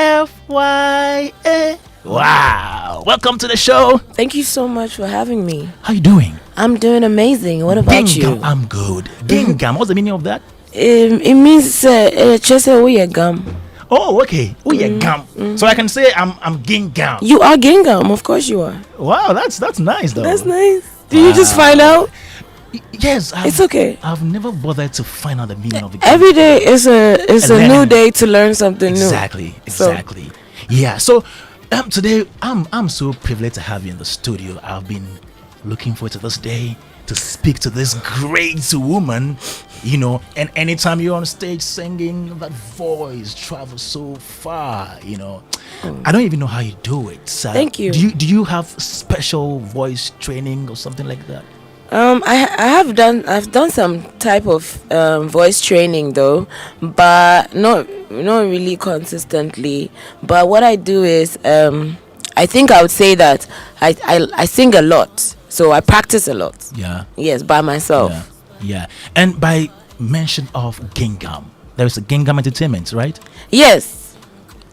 EFYA. Wow. Welcome to the show. Thank you so much for having me. How you doing? I'm doing amazing. What about you? I'm good. Gingam. What's the meaning of that? It means just a gum. Oh, okay. Oh, yeah, gum. So I can say I'm gingam. You are Gingam, of course you are. Wow, that's nice though. That's nice. Did you just find out? Yes, It's okay. I've never bothered to find out the meaning of the Every day is a new day to learn something new. Exactly. Yeah. So today I'm so privileged to have you in the studio. I've been looking forward to this day to speak to this great woman, and anytime you're on stage singing, that voice travels so far, I don't even know how you do it. Thank you. Do you have special voice training or something like that? I've done some type of voice training though, but not really consistently. But what I do is I think I would say that I sing a lot, so I practice a lot. Yeah. Yes, by myself. Yeah. And by mention of Gingam, there is a Gingam Entertainment, right? Yes.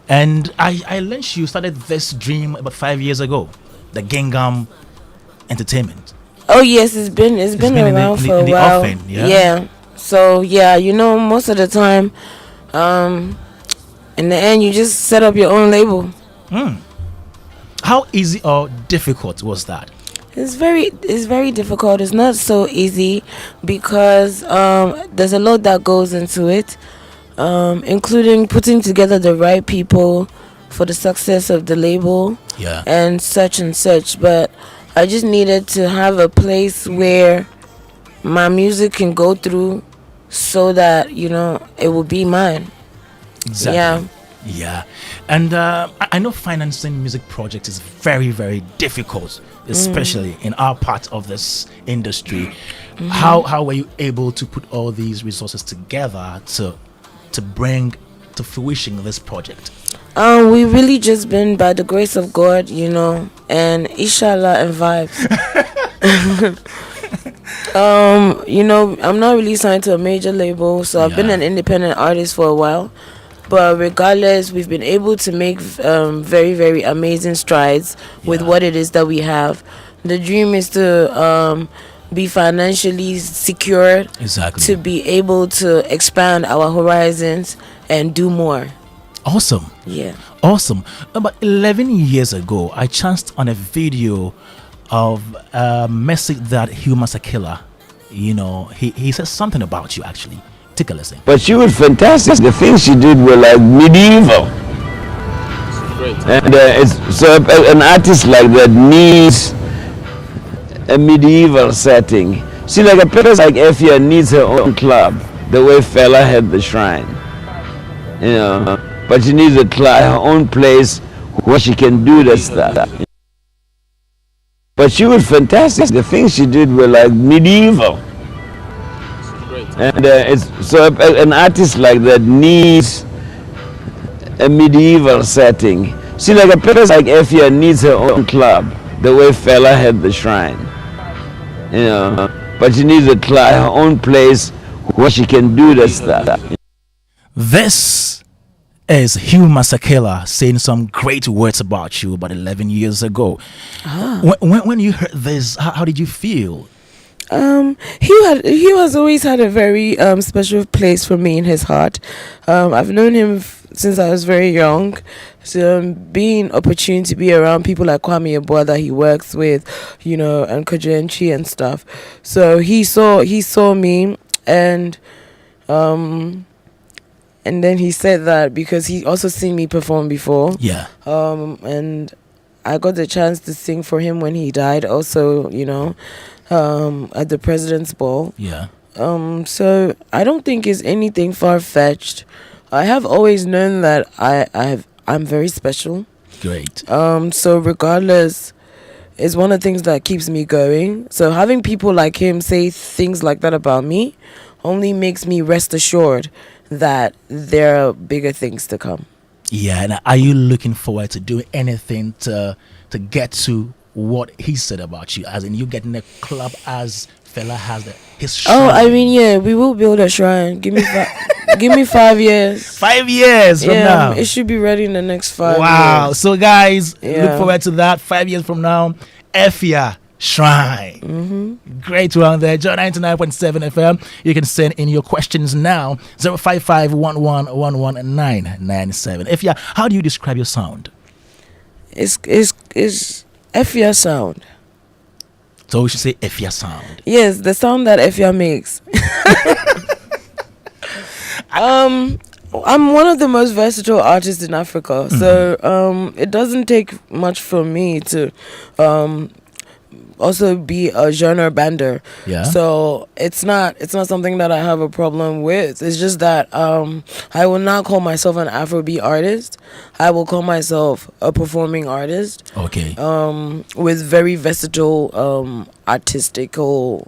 And I learned you started this dream about 5 years ago, the Gingam Entertainment. Oh yes, it's been around for a while. Offing, yeah. So yeah, most of the time, in the end, you just set up your own label. How easy or difficult was that? It's very difficult. It's not so easy because there's a lot that goes into it, including putting together the right people for the success of the label. Yeah. And such. But I just needed to have a place where my music can go through so that, it will be mine. Exactly. Yeah. And I know financing music projects is very, very difficult, especially in our part of this industry. How were you able to put all these resources together to bring to fruition this project? We really just been by the grace of God, and inshallah and vibes. I'm not really signed to a major label, so I've been an independent artist for a while. But regardless, we've been able to make very, very amazing strides with what it is that we have. The dream is to be financially secured, to be able to expand our horizons and do more. Awesome. Yeah. Awesome. About 11 years ago, I chanced on a video of a message that Hugh Masakela, he said something about you actually. Take a listen. But she was fantastic. The things she did were like medieval. Great. And an artist like that needs a medieval setting. See, like a person like EFYA needs her own club, the way Fela had the Shrine. But she needs her own place where she can do that stuff. But she was fantastic. The things she did were like medieval. Great. And an artist like that needs a medieval setting. See, like a person like EFYA needs her own club, the way Fela had the Shrine. But she needs her own place where she can do that stuff. This is Hugh Masakela saying some great words about you about 11 years ago. When you heard this, how did you feel? He has always had a very special place for me in his heart. I've known him since I was very young. So being opportune to be around people like Kwame Dadzie that he works with, and Kojenchi and stuff. So he saw me and then he said that because he also seen me perform before. Yeah. And I got the chance to sing for him when he died also, at the President's Ball. Yeah. So I don't think it's anything far-fetched. I have always known that I'm very special. Great. So regardless, it's one of the things that keeps me going. So having people like him say things like that about me only makes me rest assured that there are bigger things to come. Yeah, and are you looking forward to doing anything to get to what he said about you, as in you getting a club as Fela has his Oh, I shrine. mean, yeah, we will build a shrine. Give me give me 5 years. 5 years from now. It should be ready in the next 5 Wow. years. So guys, look Yeah. forward to that. 5 years from now, EFYA Shrine. Great one there. Joy 99.7 FM. You can send in your questions now. 055-1111-997. EFYA, how do you describe your sound? It's EFYA sound. So we should say EFYA sound. Yes, the sound that EFYA makes. I'm one of the most versatile artists in Africa, so it doesn't take much from me to also be a genre bender. Yeah. So it's not something that I have a problem with. It's just that I will not call myself an Afrobeat artist. I will call myself a performing artist. Okay. With very versatile artistical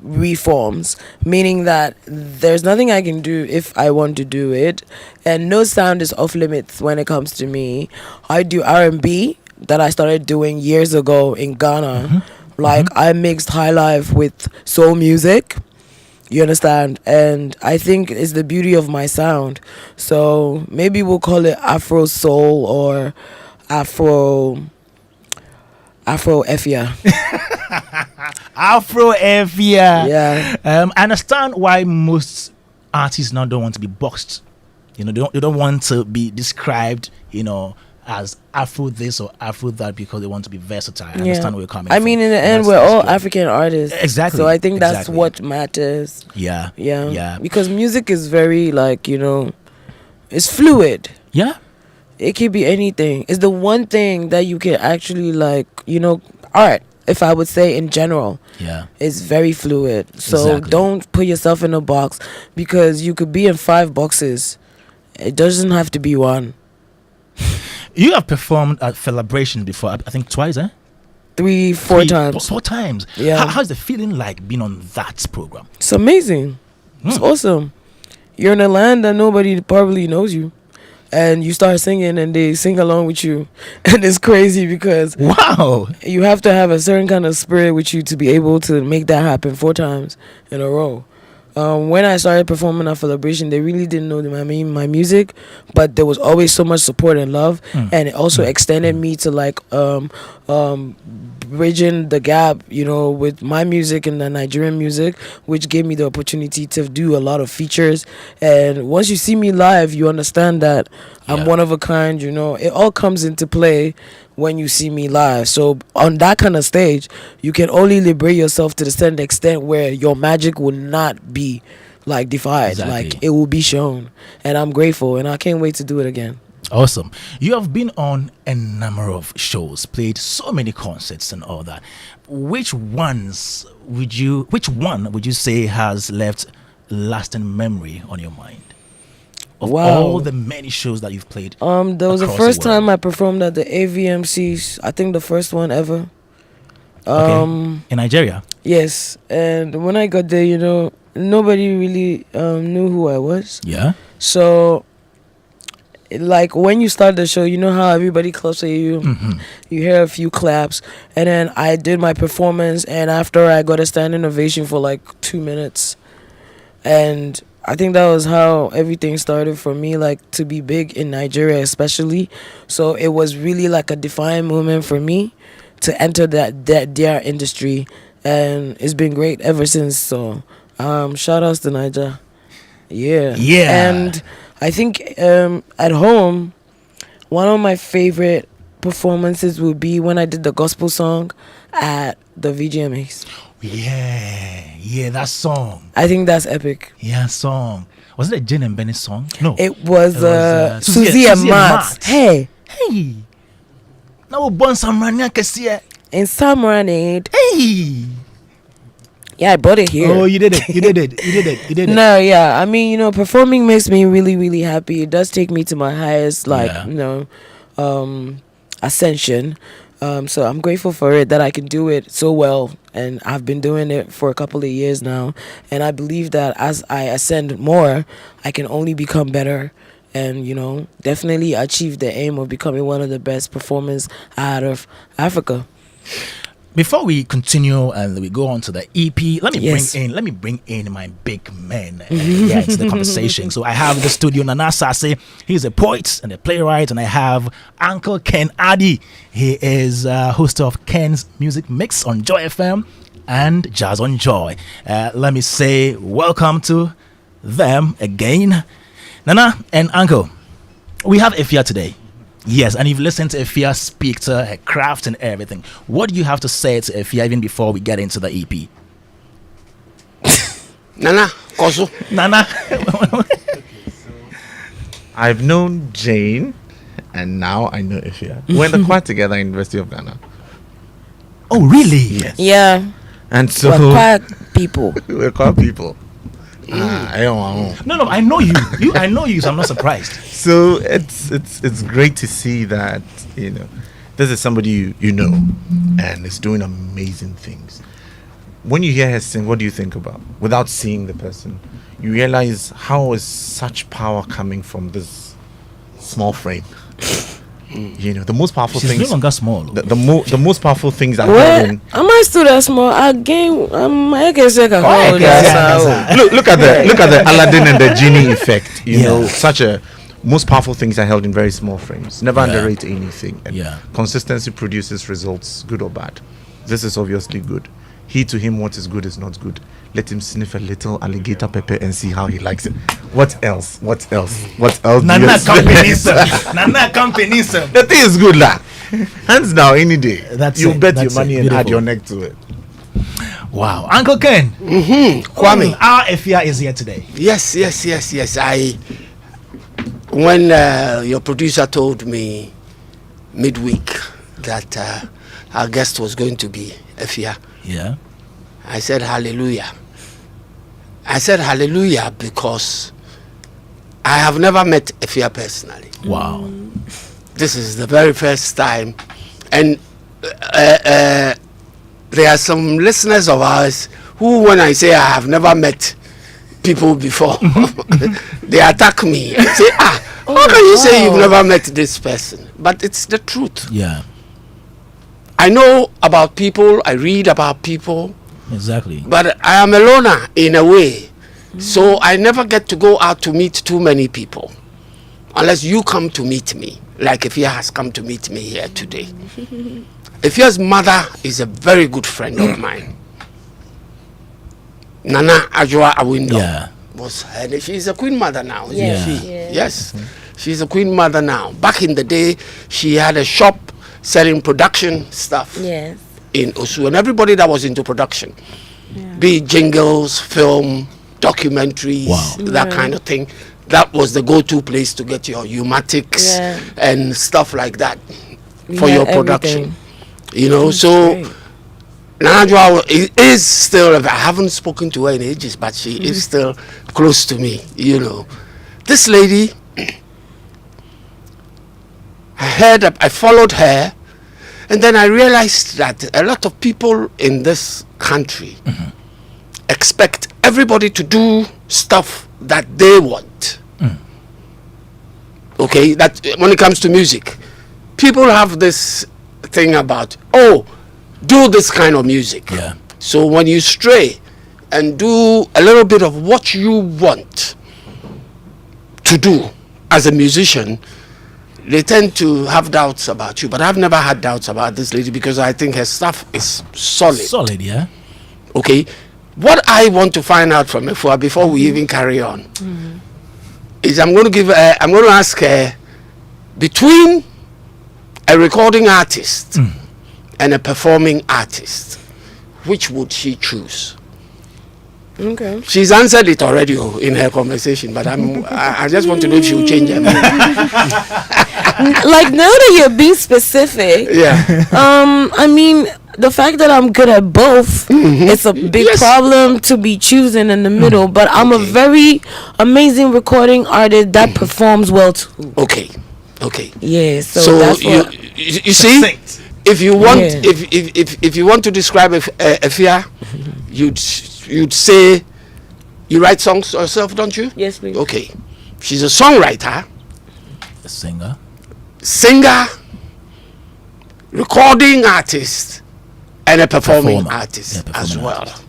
reforms, meaning that there's nothing I can do if I want to do it, and no sound is off limits when it comes to me. I do R&B that I started doing years ago in Ghana. Like I mixed high life with soul music. You understand? And I think it's the beauty of my sound. So maybe we'll call it Afro soul or Afro EFYA. Afro EFYA. Yeah. I understand why most artists now don't want to be boxed. You know, they don't want to be described, as Afro this or Afro that, because they want to be versatile. I understand where you're coming I from. mean, in the end, we're all African artists. Exactly. So I think that's Exactly. what matters. Yeah. Yeah. Yeah. Because music is very, it's fluid. Yeah. It could be anything. It's the one thing that you can actually, art, if I would say in general, Yeah. is very fluid. So Exactly. don't put yourself in a box, because you could be in 5 boxes. It doesn't have to be one. You have performed at Celebration before, I think twice, eh? 3, 4 times. 4 times. Yeah. How's the feeling like being on that program? It's amazing. It's awesome. You're in a land that nobody probably knows you, and you start singing and they sing along with you, and it's crazy because Wow. you have to have a certain kind of spirit with you to be able to make that happen 4 times in a row. When I started performing at Celebration, they really didn't know my music, but there was always so much support and love, and it also extended me to bridging the gap, with my music and the Nigerian music, which gave me the opportunity to do a lot of features. And once you see me live, you understand that I'm one of a kind. It all comes into play when you see me live. So on that kind of stage, you can only liberate yourself to the certain extent where your magic will not be defied. Exactly. It will be shown. And I'm grateful, and I can't wait to do it again. Awesome. You have been on a number of shows, played so many concerts and all that. Which one would you say has left lasting memory on your mind? Of all the many shows that you've played. There was the across first the world. time I performed at the AVMCs. I think the first one ever. In Nigeria. Yes. And when I got there, nobody really knew who I was. Yeah. So when you start the show, you know how everybody claps at you. You hear a few claps, and then I did my performance, and after I got a standing ovation for 2 minutes. And I think that was how everything started for me, to be big in Nigeria especially. So it was really a defining moment for me to enter that their industry, and it's been great ever since. So shout outs to Niger. Yeah. And I think at home, one of my favorite performances would be when I did the gospel song at the VGMAs. Yeah, that song. I think that's epic. Yeah, song. Was it a Jane and Benny song? No. It was Susie and Matt. Hey. Now we're born some man can see it. In Samranade. Hey. Yeah, I brought it here. Oh, you did it. No, yeah. I mean, performing makes me really, really happy. It does take me to my highest, ascension. So I'm grateful for it, that I can do it so well. And I've been doing it for a couple of years now. And I believe that as I ascend more, I can only become better. And, definitely achieve the aim of becoming one of the best performers out of Africa. before we continue and we go on to the EP, let me Yes. bring in my big men into the conversation. So I have the studio Nana Sase. He's a poet and a playwright, and I have Uncle Ken Adi. He is host of Ken's Music Mix on Joy FM and Jazz on Joy. Let me say welcome to them again, Nana and Uncle. We have EFYA today. Yes, and you've listened to EFYA speak to her craft and everything. What do you have to say to EFYA even before we get into the EP? Nana, Koso. Nana. I've known Jane, and now I know EFYA. We're in the choir together in University of Ghana. Oh, really? Yes. Yeah, And so we're quiet people. we're choir people. I don't know. No, I know you. I know you, so I'm not surprised. So it's great to see that, this is somebody you know and is doing amazing things. When you hear her sing, what do you think about? Without seeing the person, you realize how is such power coming from this small frame. The most powerful She's things. no longer small. The most powerful things are Well, having. am I still that small? Again, I can say Look at the Aladdin and the genie effect. Yeah. Such a most powerful things are held in very small frames. Never underrate anything. And Yeah. consistency produces results, good or bad. This is obviously good. He to him what is good is not good. Let him sniff a little alligator pepper and see how he likes it. What else? What else do Nana you expect? company, sir. The thing is good, lah. Hands down, any day. That's you it, bet that's your money it. and add Beautiful. your neck to it. Wow. Uncle Ken. Kwame. Our EFYA is here today. Yes. When your producer told me midweek that our guest was going to be EFYA, Yeah. I said hallelujah. I said hallelujah because I have never met EFYA personally. Wow. This is the very first time, and there are some listeners of ours who, when I say I have never met people before, they attack me and say, how can you say you've never met this person? But it's the truth. Yeah. I know about people, I read about people, Exactly. but I am a loner in a way. So I never get to go out to meet too many people unless you come to meet me, like EFYA has come to meet me here today. EFYA's mother is a very good friend of mine. Nana Ajwa Awindo Yeah. was her name. She's a queen mother now, isn't Yeah. she? Yes. She's a queen mother now. Back in the day, she had a shop selling production stuff Yes. in Osu, and everybody that was into production, be it jingles, film, documentaries, Wow. that kind of thing, that was the go-to place to get your pneumatics Yeah. and stuff like that We for had your production. everything. So Great. Nanajwa is still, I haven't spoken to her in ages, but she is still close to me, This lady, I followed her, and then I realized that a lot of people in this country expect everybody to do stuff that they want. Okay, that when it comes to music, people have this thing about, do this kind of music. Yeah. So when you stray and do a little bit of what you want to do as a musician, they tend to have doubts about you. But I've never had doubts about this lady because I think her stuff is solid. Solid, yeah. Okay, what I want to find out from EFYA before we even carry on is I'm going to ask her, between a recording artist and a performing artist, which would she choose? Okay. She's answered it already in her conversation, but I just want to know if she will change her mind. Like, now that you're being specific, Yeah. I mean, the fact that I'm good at both, it's a big Yes. problem to be choosing in the middle. But I'm a very amazing recording artist that performs well too. Okay. Yeah, so So that's what. you see, Succinct. if you want, Yeah. if you want to describe EFYA, you'd say you write songs yourself, don't you? Yes, please. Okay, she's a songwriter, A singer. singer, recording artist, and a performing Performer. artist Yeah, performing as well. artist.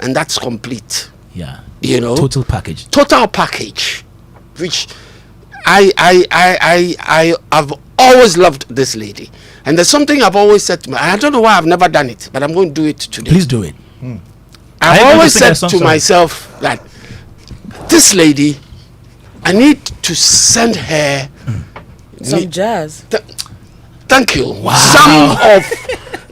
And that's complete. Yeah. You know, Total package. total package, which I have always loved this lady. And there's something I've always said to me. I don't know why I've never done it, but I'm going to do it today. Please do it. I've I always sing a said song, to sorry. myself that this lady, I need to send her Some jazz. thank you. Some of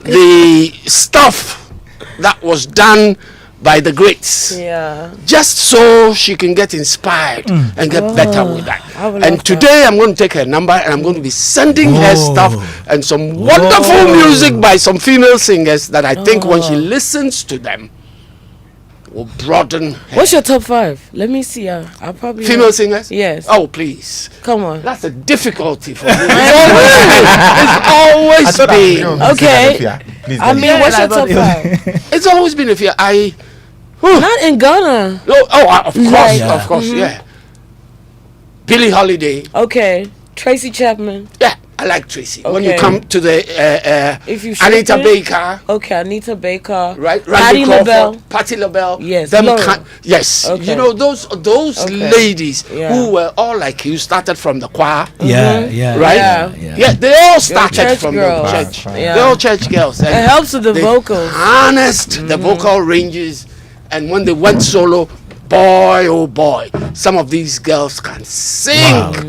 the stuff that was done by the greats. Yeah. Just so she can get inspired and get better with I that. would And love today I'm going to take her number and I'm going to be sending her stuff and some wonderful music by some female singers that I think when she listens to them will broaden her. What's your top 5? Let me see. I'll probably Female singers? Yes. Oh, please. Come on. That's a difficulty for me. It's always been. Okay. I mean, what's your top 5? It's always been a fear. Not in Ghana. Of course, Like- of course, yeah. Billie Holiday. Okay. Tracy Chapman. Yeah, I like Tracy. When you Okay. come to the If you Anita should- Baker, Okay, Anita Baker. right? Patti Randy Crawford, LaBelle. Patti LaBelle. Yes, Them Laura. yes. Okay. You know those Okay. ladies Yeah. who were all like you, started from the choir, Yeah, yeah. right? Yeah. They all started church from girls. the church. Yeah. They're all church girls. It And helps with the they vocals. harnessed the vocal ranges, and when they went solo, boy oh boy, some of these girls can sing.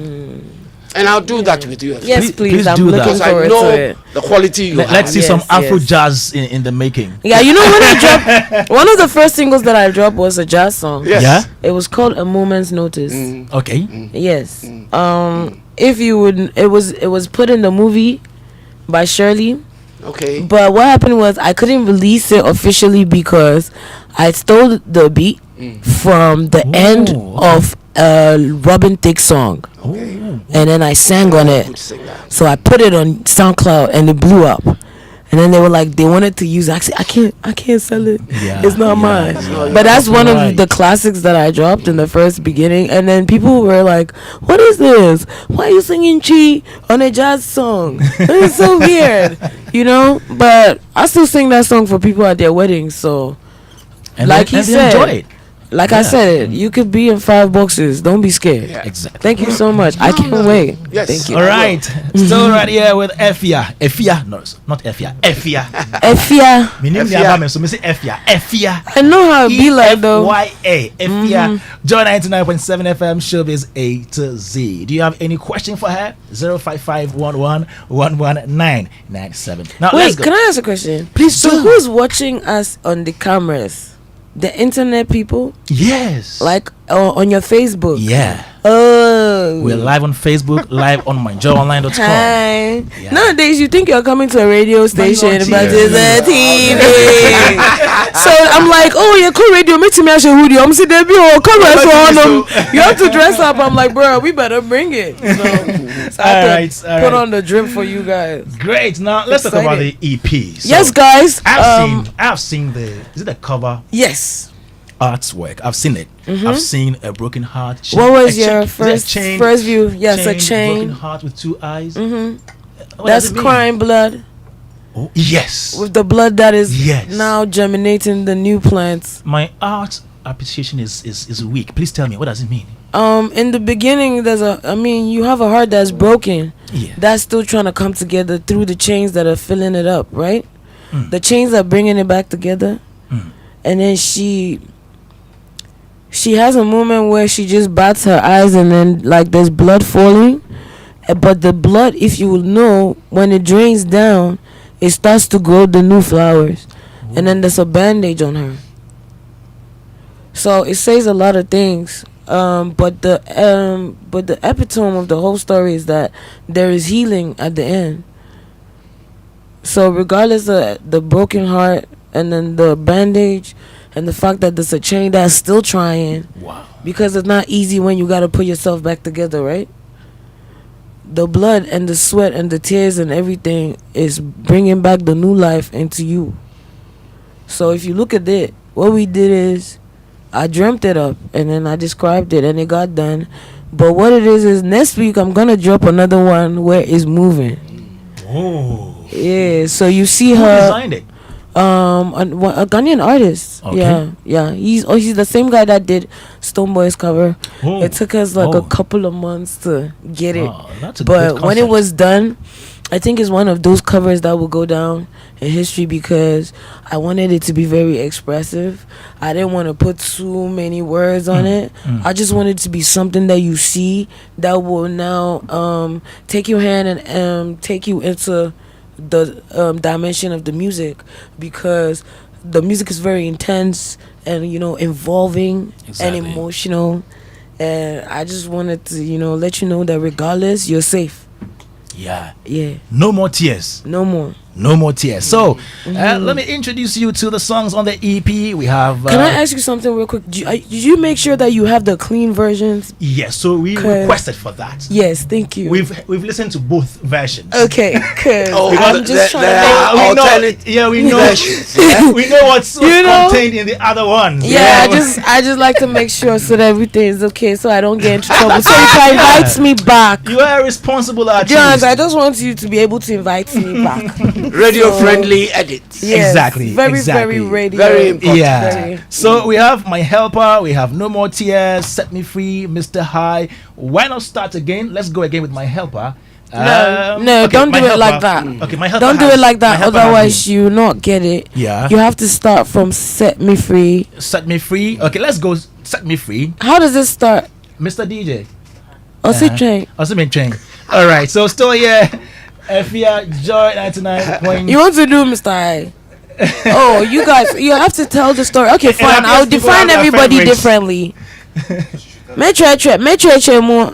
And I'll do that with you as well. Yes, Please- please. please I'm do that. looking Because I forward know to it. the quality you have. Let's see some Yes, Afro yes. jazz in the making. Yeah, you know when I dropped one of the first singles that I dropped was a jazz song. Yes. Yeah? It was called A Moment's Notice. Okay. Yes. If you would, it was put in the movie by Shirley. Okay. But what happened was I couldn't release it officially because I stole the beat from the end Ooh, of a Robin Thicke song, and then I sang on it. Good singer. So I put it on SoundCloud and it blew up. And then they were like, they wanted to use it. I said, I can't sell it. Yeah, It's not yeah, mine. yeah. But that's one Right. of the classics that I dropped in the first beginning. And then people were like, what is this? Why are you singing Chi on a jazz song? It's so weird, you know? But I still sing that song for people at their weddings. So, And like they, he and they said, enjoy it. like I Yeah. said, you could be in 5 boxes. Don't be scared. Yeah. Exactly. Thank you so much. I can't wait. Yes. Thank you. All right. Still right here with EFYA. EFYA. No, it's not EFYA. EFYA. EFYA. My name is EFYA. Abame, so I say EFYA. EFYA. I know how it be like though. EFYA. EFYA. Join 99.7 FM Showbiz A to Z. Do you have any question for her? 05511119997. Now let's Wait, go. can I ask a question? Please So do. who's watching us on the cameras? The internet people? Yes. Like on your Facebook? Yeah. Oh. We're live on Facebook, live on myjoyonline.com. Hi. Yeah. Nowadays, you think you're coming to a radio station, not but TV. it's a TV. So I'm like, oh, yeah, cool radio. Meet me at hoodie. I'm sitting there, oh, come on, you have to dress up. I'm like, bro, we better bring it. So I had to All put right. on the drip for you guys. Great. Now let's talk about the Excited. EP. So, Yes, guys. I've seen the is it the cover Yes. artwork? I've seen it. I've seen a broken heart. What was a your is it a first chain? first view? Yes, a Broken chain. heart with 2 eyes. What That's does it mean? crying blood. Oh, yes. With the blood that is Yes. now germinating the new plants. My art appreciation is weak. Please tell me, what does it mean? In the beginning, you have a heart that's broken. Yeah. That's still trying to come together through the chains that are filling it up, right? The chains are bringing it back together. And then she has a moment where she just bats her eyes and then like there's blood falling. But the blood, if you will know, when it drains down, it starts to grow the new flowers. And then there's a bandage on her. So it says a lot of things. But the epitome of the whole story is that there is healing at the end. So regardless of the broken heart and then the bandage and the fact that there's a chain that's still trying, Wow. because it's not easy when you got to put yourself back together, right? The blood and the sweat and the tears and everything is bringing back the new life into you. So if you look at it, what we did is I dreamt it up and then I described it and it got done. But what it is next week I'm going to drop another one where it's moving. Oh. Yeah, so you see Who her. designed it? a Ghanaian artist. Okay. Yeah. He's the same guy that did Stoneboy's cover. Oh. It took us like Oh. a couple of months to get it, Wow, that's a but good when it concept. was done, I think it's one of those covers that will go down in history because I wanted it to be very expressive. I didn't want to put too many words on it. I just wanted it to be something that you see that will now take your hand and take you into the dimension of the music, because the music is very intense and involving Exactly. and emotional, and I just wanted to let you know that regardless, you're safe. Yeah. Yeah, No more tears. no more. No more tears. So, let me introduce you to the songs on the EP. We have. Can I ask you something real quick? Did you make sure that you have the clean versions? Yes. So we 'Cause- requested for that. Yes, thank you. We've listened to both versions. Okay, cause Oh, I'm just trying there to make. are We know. alternate Yeah, we know. versions. We know what's You know? contained in the other one. Yeah, I just like to make sure so that everything is okay, so I don't get into trouble. So you can invite me back. You are a responsible artist. Jones, I just want you to be able to invite me back. Radio friendly edits. Yes, Exactly, Very, exactly. very radio. Very important. Yeah. Very. So we have My Helper, we have No More Tears, Set Me Free, Mr. High. Why not start again? Let's go again with My Helper. No, okay, don't My do it Helper. like that. Okay, My Helper. Don't do has- it like My that, Helper has otherwise me. you not get it. Yeah. You have to start from Set Me Free. Set Me Free. Okay, let's go. Set Me Free, How does it start? Mr. DJ. Also train. Also been trained. All right. So still here. EFYA Joy 99. You want to do Mr. I? Oh, you guys, you have to tell the story. Okay, fine. appears I'll people define have their everybody favorites. differently.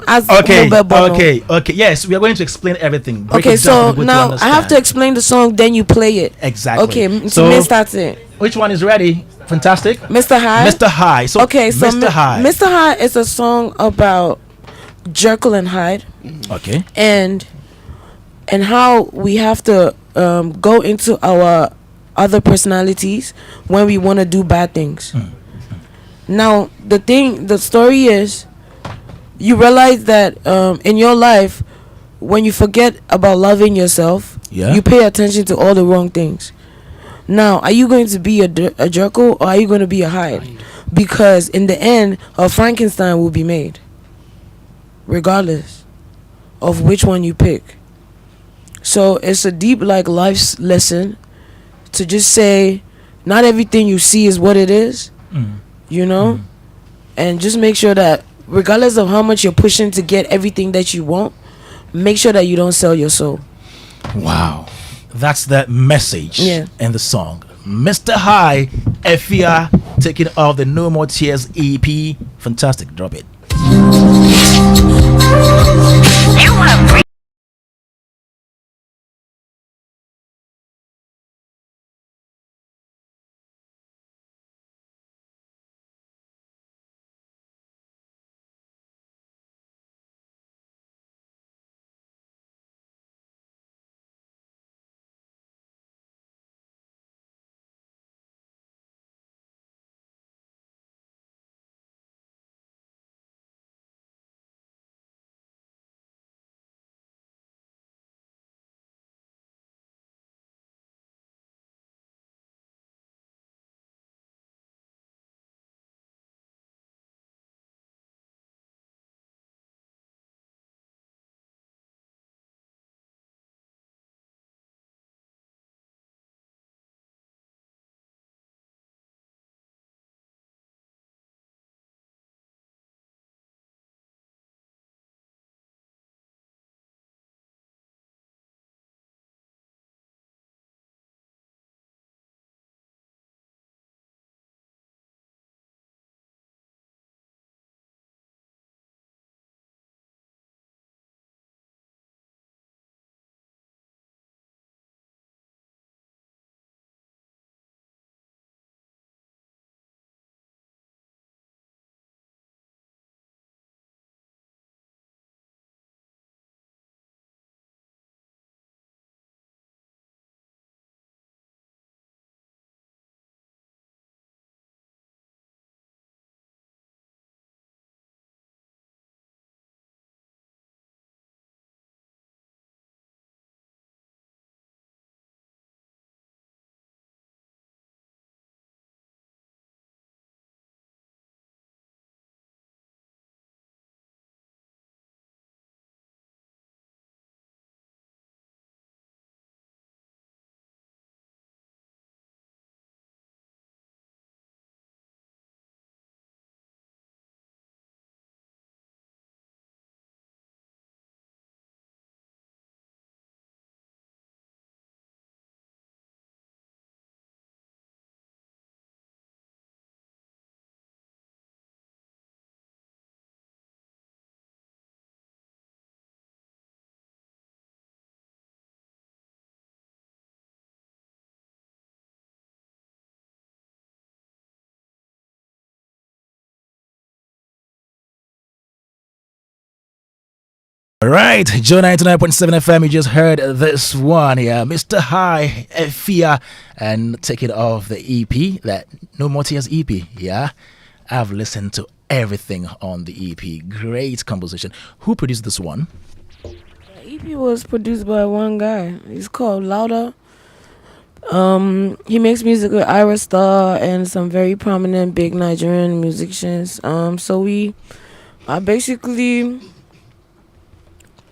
As Okay. Mobile Bono. Okay. Yes, we are going to explain everything. Break Okay, it down so for people now I have to understand. explain the song, then you play it. Exactly. Okay, So so me start it. which one is ready? Fantastic. Mr. High. Mr. High. So Okay, so Mr. High. Mr. High is a song about Jekyll and Hyde Okay. and how we have to go into our other personalities when we want to do bad things. Now, the story is, you realize that in your life, when you forget about loving yourself, Yeah. you pay attention to all the wrong things. Now, are you going to be a Jekyll or are you going to be a Hyde? Because in the end, a Frankenstein will be made, regardless of which one you pick. So it's a deep life's lesson to just say, not everything you see is what it is, and just make sure that regardless of how much you're pushing to get everything that you want, make sure that you don't sell your soul. Wow. That's the message Yeah. in the song. Mr. High, EFYA, taking off the No More Tears EP. Fantastic. Drop it. All right, Joe 99.7 FM, you just heard this one, yeah, Mr. High, EFYA, and take it off the EP, that No More Tears EP, yeah. I've listened to everything on the EP, great composition. Who produced this one? The EP was produced by one guy. He's called Louder. He makes music with Ira Star and some very prominent big Nigerian musicians.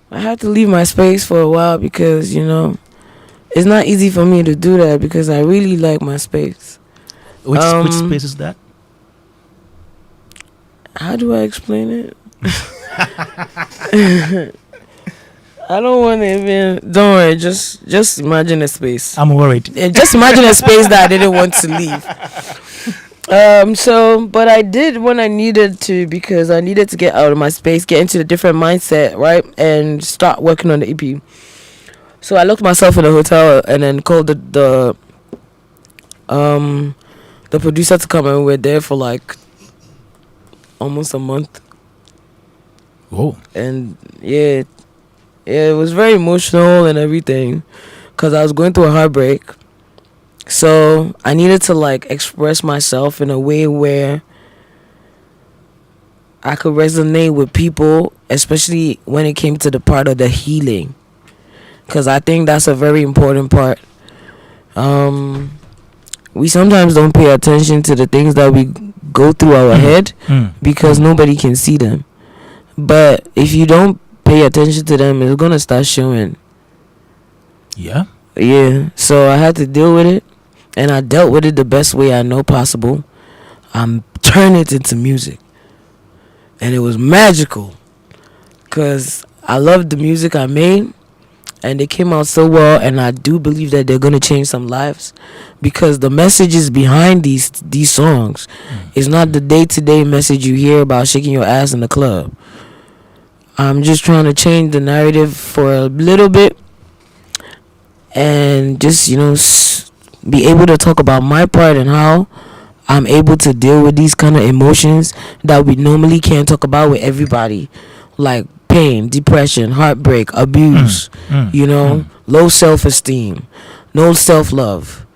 I had to leave my space for a while because, it's not easy for me to do that because I really like my space. Which space is that? How do I explain it? I don't want to even. Don't worry. Just imagine a space. I'm worried. Just imagine a space that I didn't want to leave. But I did when I needed to because I needed to get out of my space, get into a different mindset, right, and start working on the EP. So I locked myself in a hotel and then called the producer to come, and we're there for like almost a month. Oh. And yeah, it was very emotional and everything because I was going through a heartbreak. So I needed to like express myself in a way where I could resonate with people, especially when it came to the part of the healing, because I think that's a very important part. We sometimes don't pay attention to the things that we go through our head because nobody can see them. But if you don't pay attention to them, it's gonna start showing. Yeah. So I had to deal with it, and I dealt with it the best way I know possible. I'm turning it into music, and it was magical because I loved the music I made, and they came out so well. And I do believe that they're gonna change some lives because the messages behind these songs is not the day-to-day message you hear about shaking your ass in the club. I'm just trying to change the narrative for a little bit and just, be able to talk about my part and how I'm able to deal with these kind of emotions that we normally can't talk about with everybody, like pain, depression, heartbreak, abuse, low self-esteem, no self-love.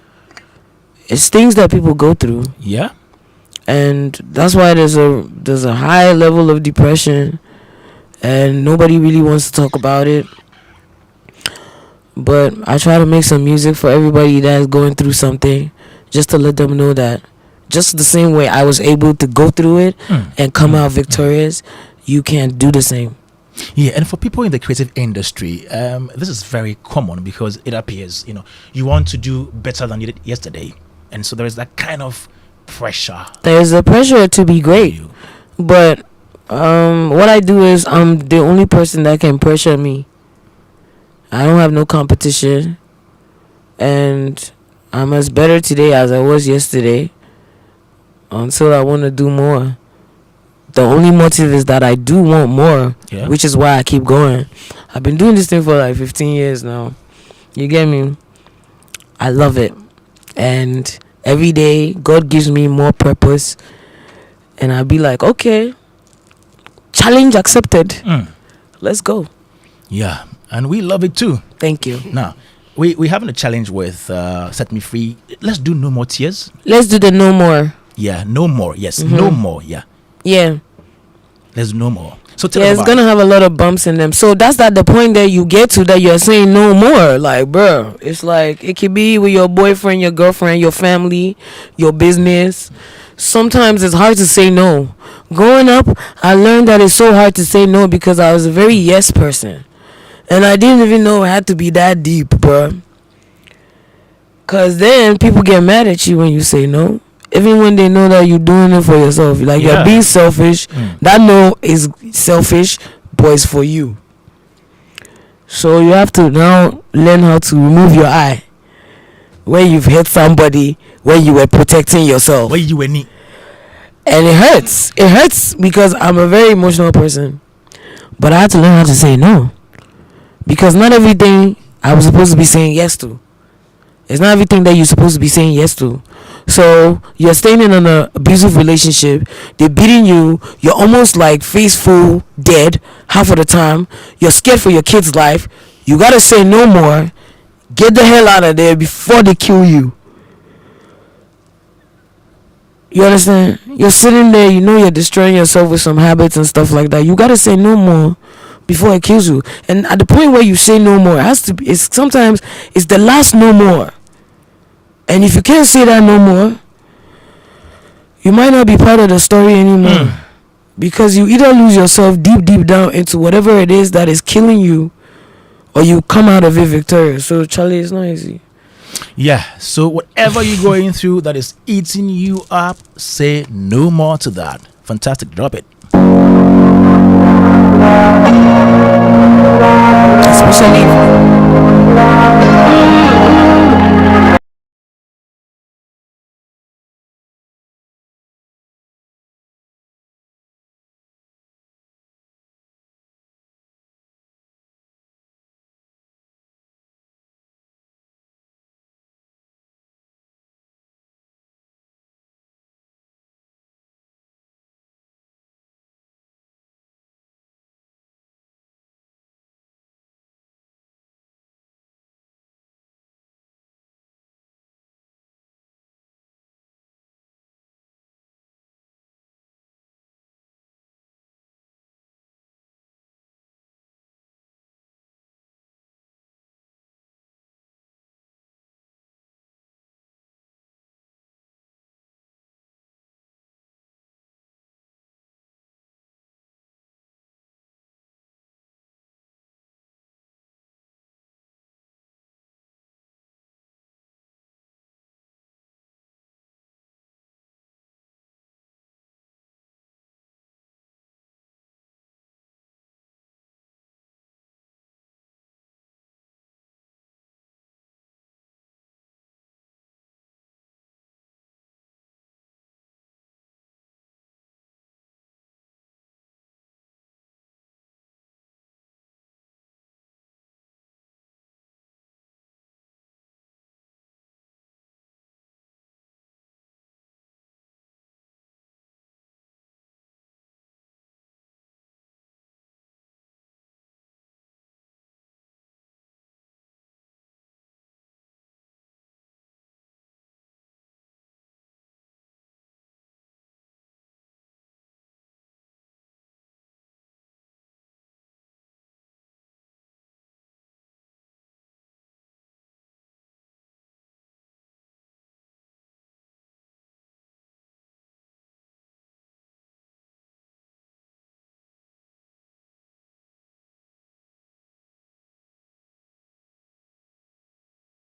It's things that people go through. Yeah. And that's why there's a high level of depression and nobody really wants to talk about it. But I try to make some music for everybody that's going through something, just to let them know that just the same way I was able to go through it and come out victorious, you can do the same. Yeah, and for people in the creative industry, this is very common because it appears, you want to do better than you did yesterday. And so there is that kind of pressure. There's a pressure to be great. But what I do is I'm the only person that can pressure me. I don't have no competition, and I'm as better today as I was yesterday until I want to do more. The only motive is that I do want more, which is why I keep going. I've been doing this thing for like 15 years now. You get me? I love it. And every day, God gives me more purpose, and I'll be like, okay, challenge accepted. Let's go. Yeah. And we love it too. Thank you. Now, we having a challenge with Set Me Free. Let's do No More Tears. Let's do the No More. Yeah, No More. Yes, No More. Yeah. Yeah. There's no more. So tell us it's gonna have a lot of bumps in them. So that's the point that you get to that you're saying no more. Like, bro, it's like it could be with your boyfriend, your girlfriend, your family, your business. Sometimes it's hard to say no. Growing up, I learned that it's so hard to say no because I was a very yes person. And I didn't even know it had to be that deep, bro. Because then people get mad at you when you say no. Even when they know that you're doing it for yourself. Like, you're being selfish. That no is selfish, but it's for you. So you have to now learn how to remove your eye when you've hit somebody, when you were protecting yourself. When you were neat. And it hurts. It hurts because I'm a very emotional person. But I had to learn how to say no. Because not everything I was supposed to be saying yes to. It's not everything that you're supposed to be saying yes to. So you're staying in an abusive relationship. They're beating you. You're almost like face full dead half of the time. You're scared for your kid's life. You gotta say no more. Get the hell out of there before they kill you. You understand? You're sitting there, you know you're destroying yourself with some habits and stuff like that. You gotta say no more before it kills you. And at the point where you say no more, it has to be, sometimes it's the last no more. And if you can't say that no more, you might not be part of the story anymore. Because you either lose yourself deep down into whatever it is that is killing you, or you come out of it victorious. So Charlie, it's not easy. Yeah, so whatever you're going through that is eating you up, say no more to that. Fantastic, drop it. Especially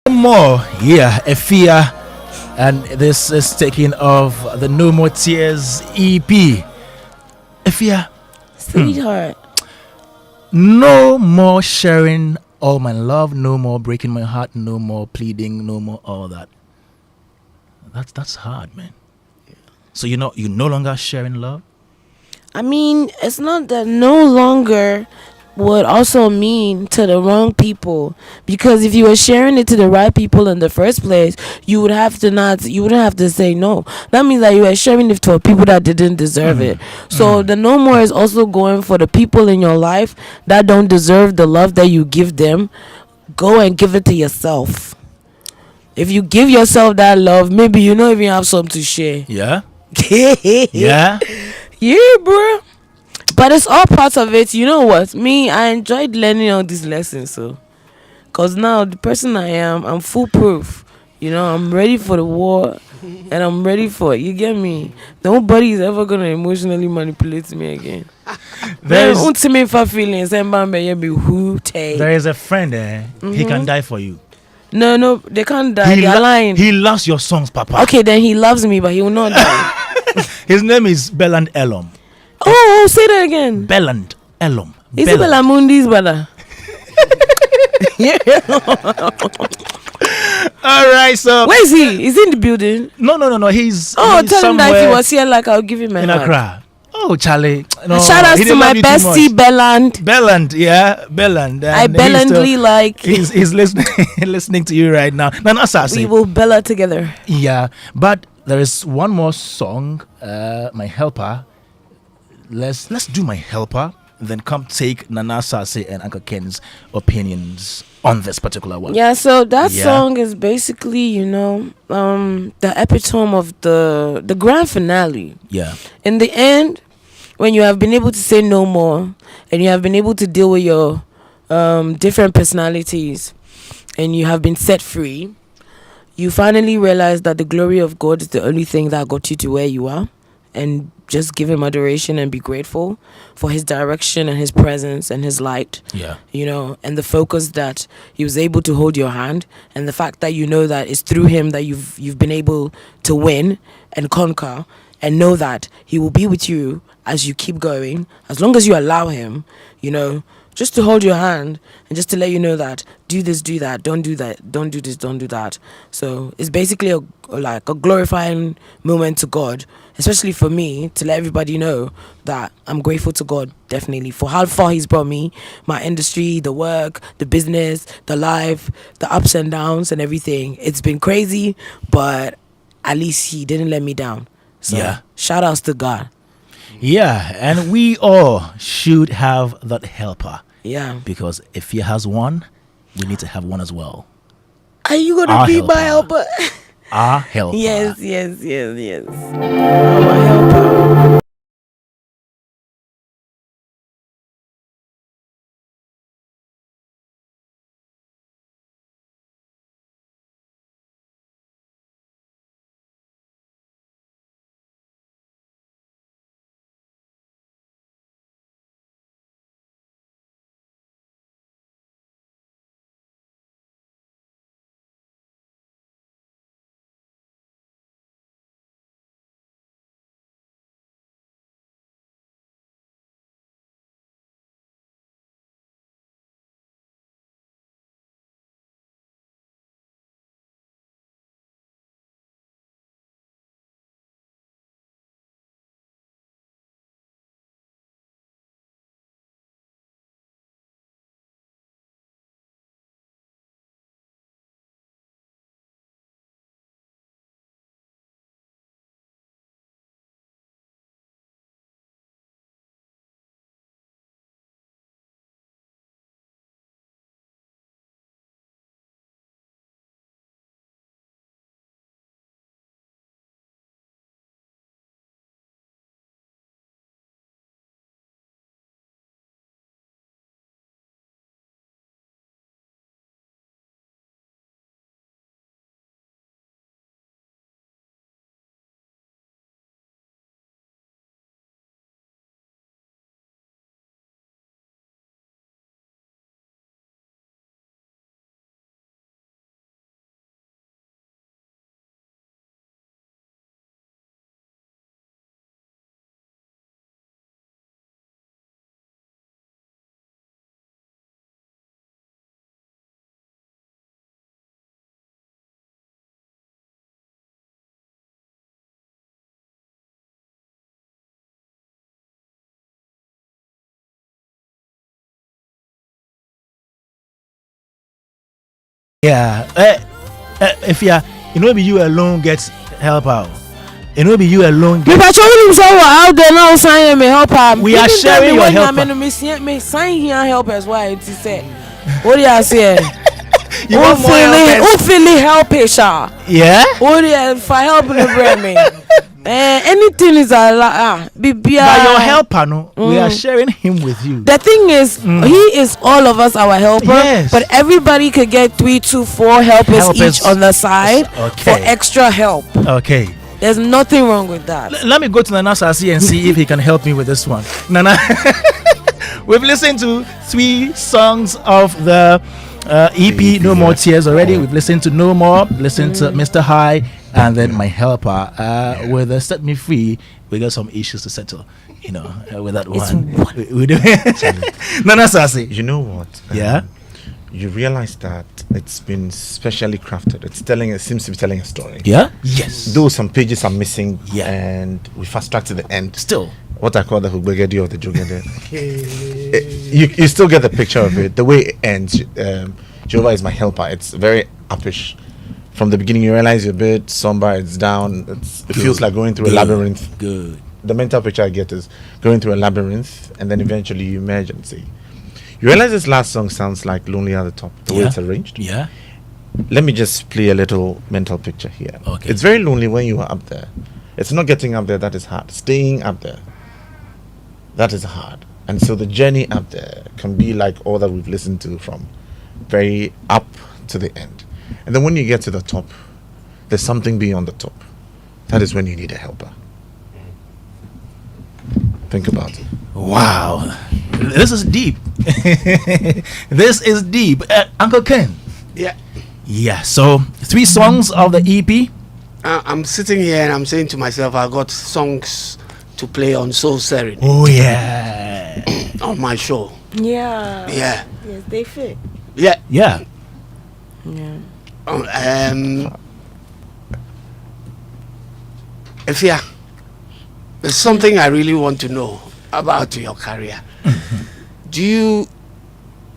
More, yeah, EFYA, and this is taking of the No More Tears EP. EFYA, sweetheart. no more sharing all my love, no more breaking my heart, no more pleading, no more all that. That's hard, man. So you're no longer sharing love. I mean, it's not that no longer would also mean to the wrong people, because if you were sharing it to the right people in the first place, you wouldn't have to say no. That means that you were sharing it for people that didn't deserve it. So the no more is also going for the people in your life that don't deserve the love that you give them. Go and give it to yourself. If you give yourself that love, maybe you don't even have something to share. Yeah. Yeah. Yeah, bro. But it's all parts of it. You know what? Me, I enjoyed learning all these lessons. So, because now the person I am, I'm foolproof. You know, I'm ready for the war, and I'm ready for it. You get me? Nobody is ever gonna emotionally manipulate me again. There is a friend there. He can die for you. No, they can't die. They're lying. He loves your songs, Papa. Okay, then he loves me, but he will not die. His name is Belland Elom. Oh, say that again. Belland Elom. Is it Bellamundi's brother? All right, so where is he? Is he in the building? No. He's tell him somewhere that if he was here, like I'll give him a in hand. Accra. Oh, Charlie. No, Shout out he to didn't my love you too bestie much. Belland. Belland, yeah, Belland. I And he's Bellandly still- like. He's listening listening to you right now. Nana We Sasi. will Bella together. Yeah, but there is one more song, My Helper. Let's do My Helper, then come take Nana Sasi and Uncle Ken's opinions on this particular one. Yeah, so that Yeah. song is basically, the epitome of the grand finale. Yeah. In the end, when you have been able to say no more and you have been able to deal with your different personalities and you have been set free, you finally realize that the glory of God is the only thing that got you to where you are, and just give him adoration and be grateful for his direction and his presence and his light. Yeah. And the focus that he was able to hold your hand, and the fact that that it's through him that you've been able to win and conquer, and know that he will be with you as you keep going, as long as you allow him, just to hold your hand and just to let you know that do this, do that, don't do that, don't do this, don't do that. So it's basically a glorifying moment to God, especially for me, to let everybody know that I'm grateful to God, definitely, for how far he's brought me, my industry, the work, the business, the life, the ups and downs and everything. It's been crazy, but at least he didn't let me down. So Yeah. shout outs to God. Yeah, and we all should have that helper, Yeah. because if he has one, we need to have one as well. Are you gonna Our be my helper? Our helper. Yes. My helper. Yeah. If be you alone gets help out. Be you alone Me gets. patrol him somewhere out there now. Sign me help her. We are sharing your helper. Me sign here helpers. Why it is say? What do you say? You want more helpers? Who feeling help Sha? Yeah. What do you for helping the brain me? Anything is a lot. By your helper, no, we are sharing him with you. The thing is, he is all of us our helper. Yes. But everybody could get 3 to 4 helpers each on the side Okay. for extra help. Okay. There's nothing wrong with that. Let me go to Nana Sasi and see if he can help me with this one. Nana, we've listened to 3 songs of the EP No More Tears already. We've listened to No More, listened to Mr. High, and then My Helper. With Set Me Free, we got some issues to settle, with that one. We do. Nana Sasi. You know what? Yeah. You realize that it's been specially crafted. It seems to be telling a story. Yeah. Yes. Though some pages are missing, Yeah. and we fast track to the end. Still. what I call the Hugbegedi or the Jogede. You still get the picture of it. The way it ends, Jehovah is my helper. It's very uppish. From the beginning, you realize you're a bit somber. It's down. It feels like going through a labyrinth. Good. The mental picture I get is going through a labyrinth, and then eventually you emerge and see. You realize this last song sounds like Lonely at the Top, the way it's arranged. Yeah. Let me just play a little mental picture here. Okay. It's very lonely when you are up there. It's not getting up there that is hard. Staying up there, that is hard. And so the journey up there can be like all that we've listened to from very up to the end. And then when you get to the top, there's something beyond the top. That is when you need a helper. Think about it. Wow. This is deep. This is deep. Uncle Ken. Yeah. Yeah. So 3 songs of the EP. I'm sitting here and I'm saying to myself, I got songs to play on Soul Serenade Oh yeah. on my show. Yeah. Yeah. Yes, they fit. Yeah. Yeah. Yeah. EFYA, there's something I really want to know about your career. Do you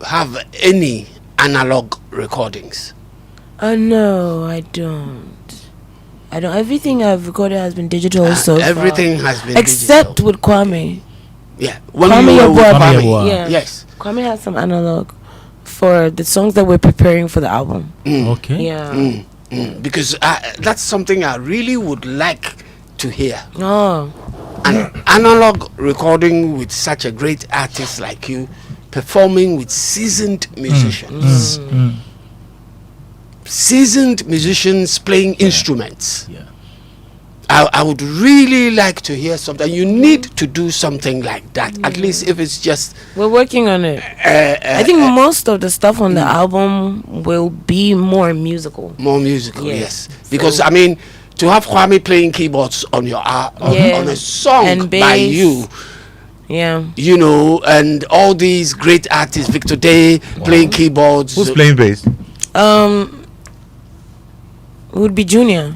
have any analog recordings? No, I don't. Everything I've recorded has been digital so far. Everything has been except digital. with Kwame. Yeah. When Kwame you were with Dadzie. Kwame Kwame. Yeah. Yes. Kwame has some analog for the songs that we're preparing for the album. Okay. Yeah. Because that's something I really would like to hear. Oh. An analog recording with such a great artist like you, performing with seasoned musicians. Seasoned musicians playing instruments. Yeah. I would really like to hear something. You need to do something like that, at least if it's just. We're working on it. I think most of the stuff on the album will be more musical. More musical, Yes. yes. Because, I mean, to have Kwame playing keyboards on your on a song And by bass. you, Yeah. you know, and all these great artists, Victor Day playing keyboards. Who's playing bass? Would be Junior.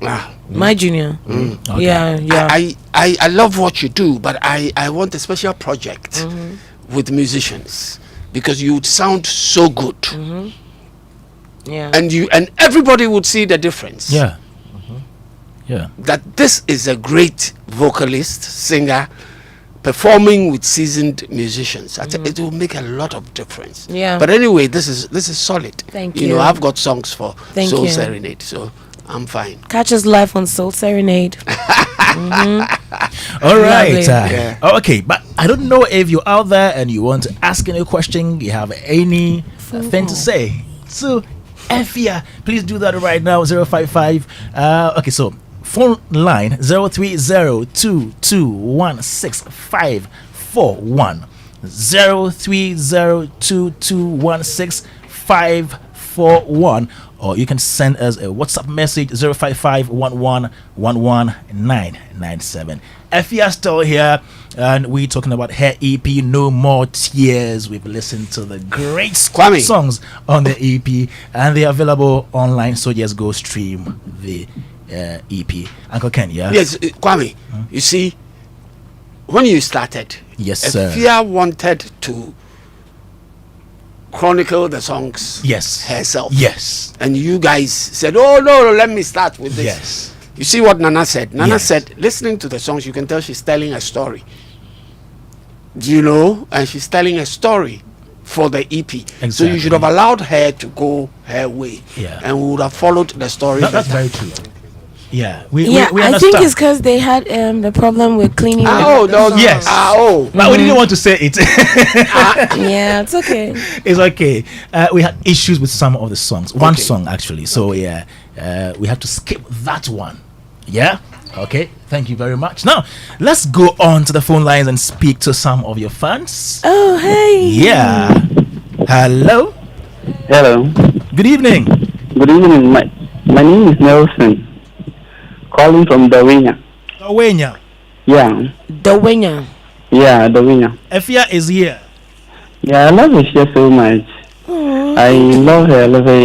Ah, My Junior. Okay. Yeah. I love what you do, but I want a special project with musicians because you would sound so good, Yeah. and everybody would see the difference. Yeah. Yeah. That this is a great vocalist, singer, performing with seasoned musicians. It will make a lot of difference. Yeah. But anyway, this is solid. Thank You know, you. I've got songs for Thank Soul you. Serenade, so I'm fine. Catch us live on Soul Serenade. All right. Lovely. Yeah. Okay, but I don't know if you're out there and you want to ask any question, you have anything to say. So, EFYA, please do that right now. 055. Okay, so phone line 03022165541. 03022165541. Or you can send us a WhatsApp message 05511119997. EFYA still here, and we're talking about her EP No More Tears. We've listened to the great Kwame. songs on the EP, and they're available online, so just go stream the EP. Uncle Ken, yeah? Yes, Kwame, you see, when you started, Yes, sir. EFYA wanted to chronicle the songs Yes. herself. Yes. And you guys said, oh, no, let me start with this. Yes. You see what Nana said? Nana Yes. said, listening to the songs, you can tell she's telling a story. Do you know? And she's telling a story for the EP. So you Exactly. should have allowed her to go her way. Yeah. And we would have followed the story. That's better. very true. Yeah. We Yeah, I think understand. it's because they had the problem with cleaning. Oh, the no, songs. Yes. But we didn't want to say it. Yeah, it's okay. It's okay. We had issues with some of the songs. One Okay. song, actually. So, yeah, we have to skip that one. Yeah? Okay. Thank you very much. Now, let's go on to the phone lines and speak to some of your fans. Oh, hey. Yeah. Hello. Hello. Good evening. Good evening. My name is Nelson. Calling from Dawina. Owenya. Yeah. The winner. Yeah, Dawina. EFYA is here. Yeah, I love her so much. I love her.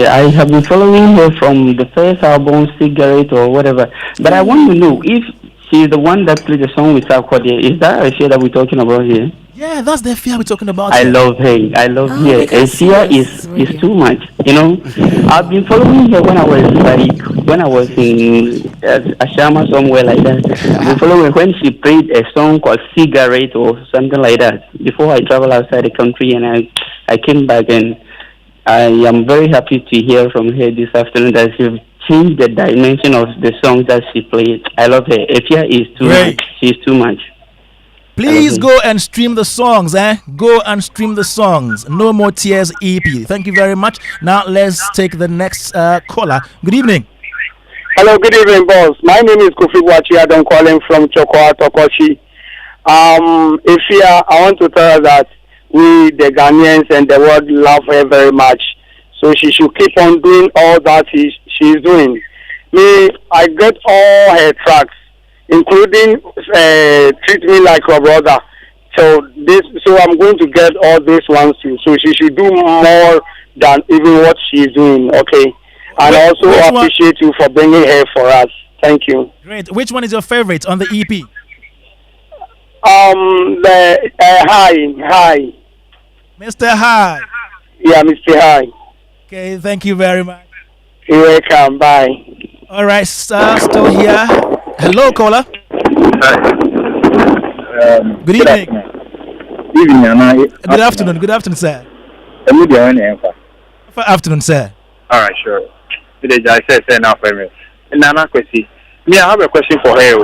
I have been following her from the first album, Cigarette or whatever. But I want to know if She's the one that played the song with Sarkodie. Is that EFYA that we're talking about here? Yeah, that's the fear we're talking about. I love her. I love her. EFYA is too much. You know, I've been following her when I was in Ashama somewhere like that. I've been following her when she played a song called Cigarette or something like that. Before I traveled outside the country and I came back, and I am very happy to hear from her this afternoon that she changed the dimension of the songs that she played. I love her. EFYA is too much. She's too much. Please go and stream the songs, Go and stream the songs. No More Tears EP. Thank you very much. Now let's take the next caller. Good evening. Hello, good evening, boss. My name is Kofi Wachi. I'm calling from Chokoa, Tokochi. EFYA, I want to tell her that we, the Ghanaians and the world, love her very much. So she should keep on doing all that she's doing. Me, I get all her tracks, including Treat Me Like Your Brother. So I'm going to get all these ones too. So she should do more than even what she's doing, okay? And also appreciate you for bringing her for us. Thank you. Great. Which one is your favorite on the EP? The Hi. Mr. High. Yeah, Mr. High. Okay, thank you very much. You're welcome. Bye. All right, still here. Hello, caller. Good evening. Good afternoon. Good afternoon, sir. Good afternoon, sir. All right, sure. I said now for me. Nana question. Me, I have a question for her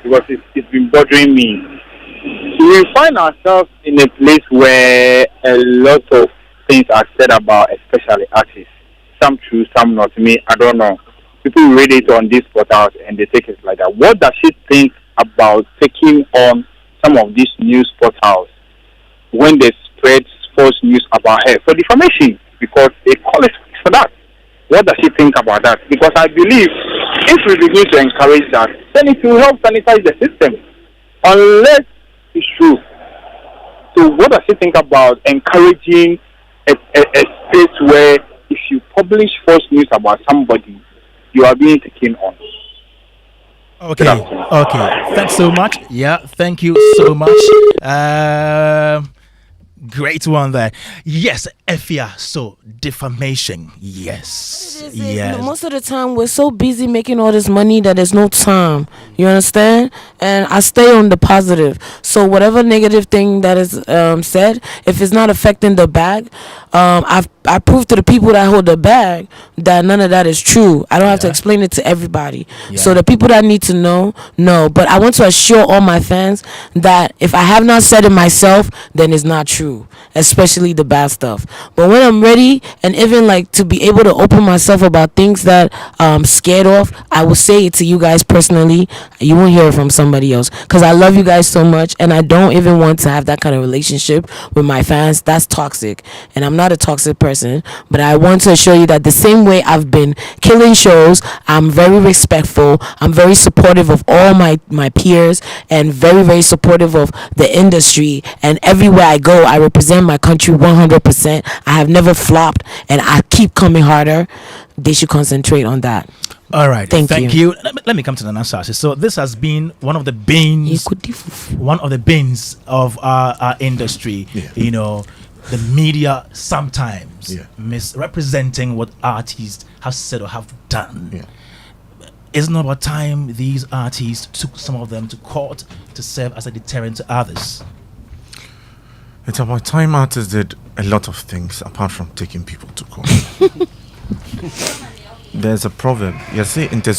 because it's been bothering me. We find ourselves in a place where a lot of things are said about, especially artists. Some true, some not. Me, I don't know. People read it on these portals and they take it like that. What does she think about taking on some of these news portals when they spread false news about her for defamation? Because they call it for that. What does she think about that? Because I believe if we begin to encourage that, then it will help sanitize the system. Unless it's true. So what does she think about encouraging a space where if you publish false news about somebody, you are being taken on? Okay. Thanks so much. Yeah, thank you so much. Great one there. Yes, EFYA. So defamation. Yes. Yes. Most of the time we're so busy making all this money that there's no time. You understand? And I stay on the positive. So whatever negative thing that is said, if it's not affecting the bag, I prove to the people that hold the bag that none of that is true. I don't have to explain it to everybody. So the people that need to know. But I want to assure all my fans that if I have not said it myself, then it's not true, especially the bad stuff. But when I'm ready and even like to be able to open myself about things that I'm scared of, I will say it to you guys personally. You won't hear it from somebody else because I love you guys so much and I don't even want to have that kind of relationship with my fans. That's toxic and I'm not a toxic person, but I want to assure you that the same way I've been killing shows, I'm very respectful. I'm very supportive of all my peers and very, very supportive of the industry, and everywhere I go I represent my country 100%. I have never flopped and I keep coming harder. They should concentrate on that. All right. Thank you. Let me come to the answer. So this has been one of the banes of our industry. Yeah. You know, the media sometimes misrepresenting what artists have said or have done. Yeah. It's not about time these artists took some of them to court to serve as a deterrent to others. It's about time artists did a lot of things apart from taking people to court. There's a proverb. You say okay.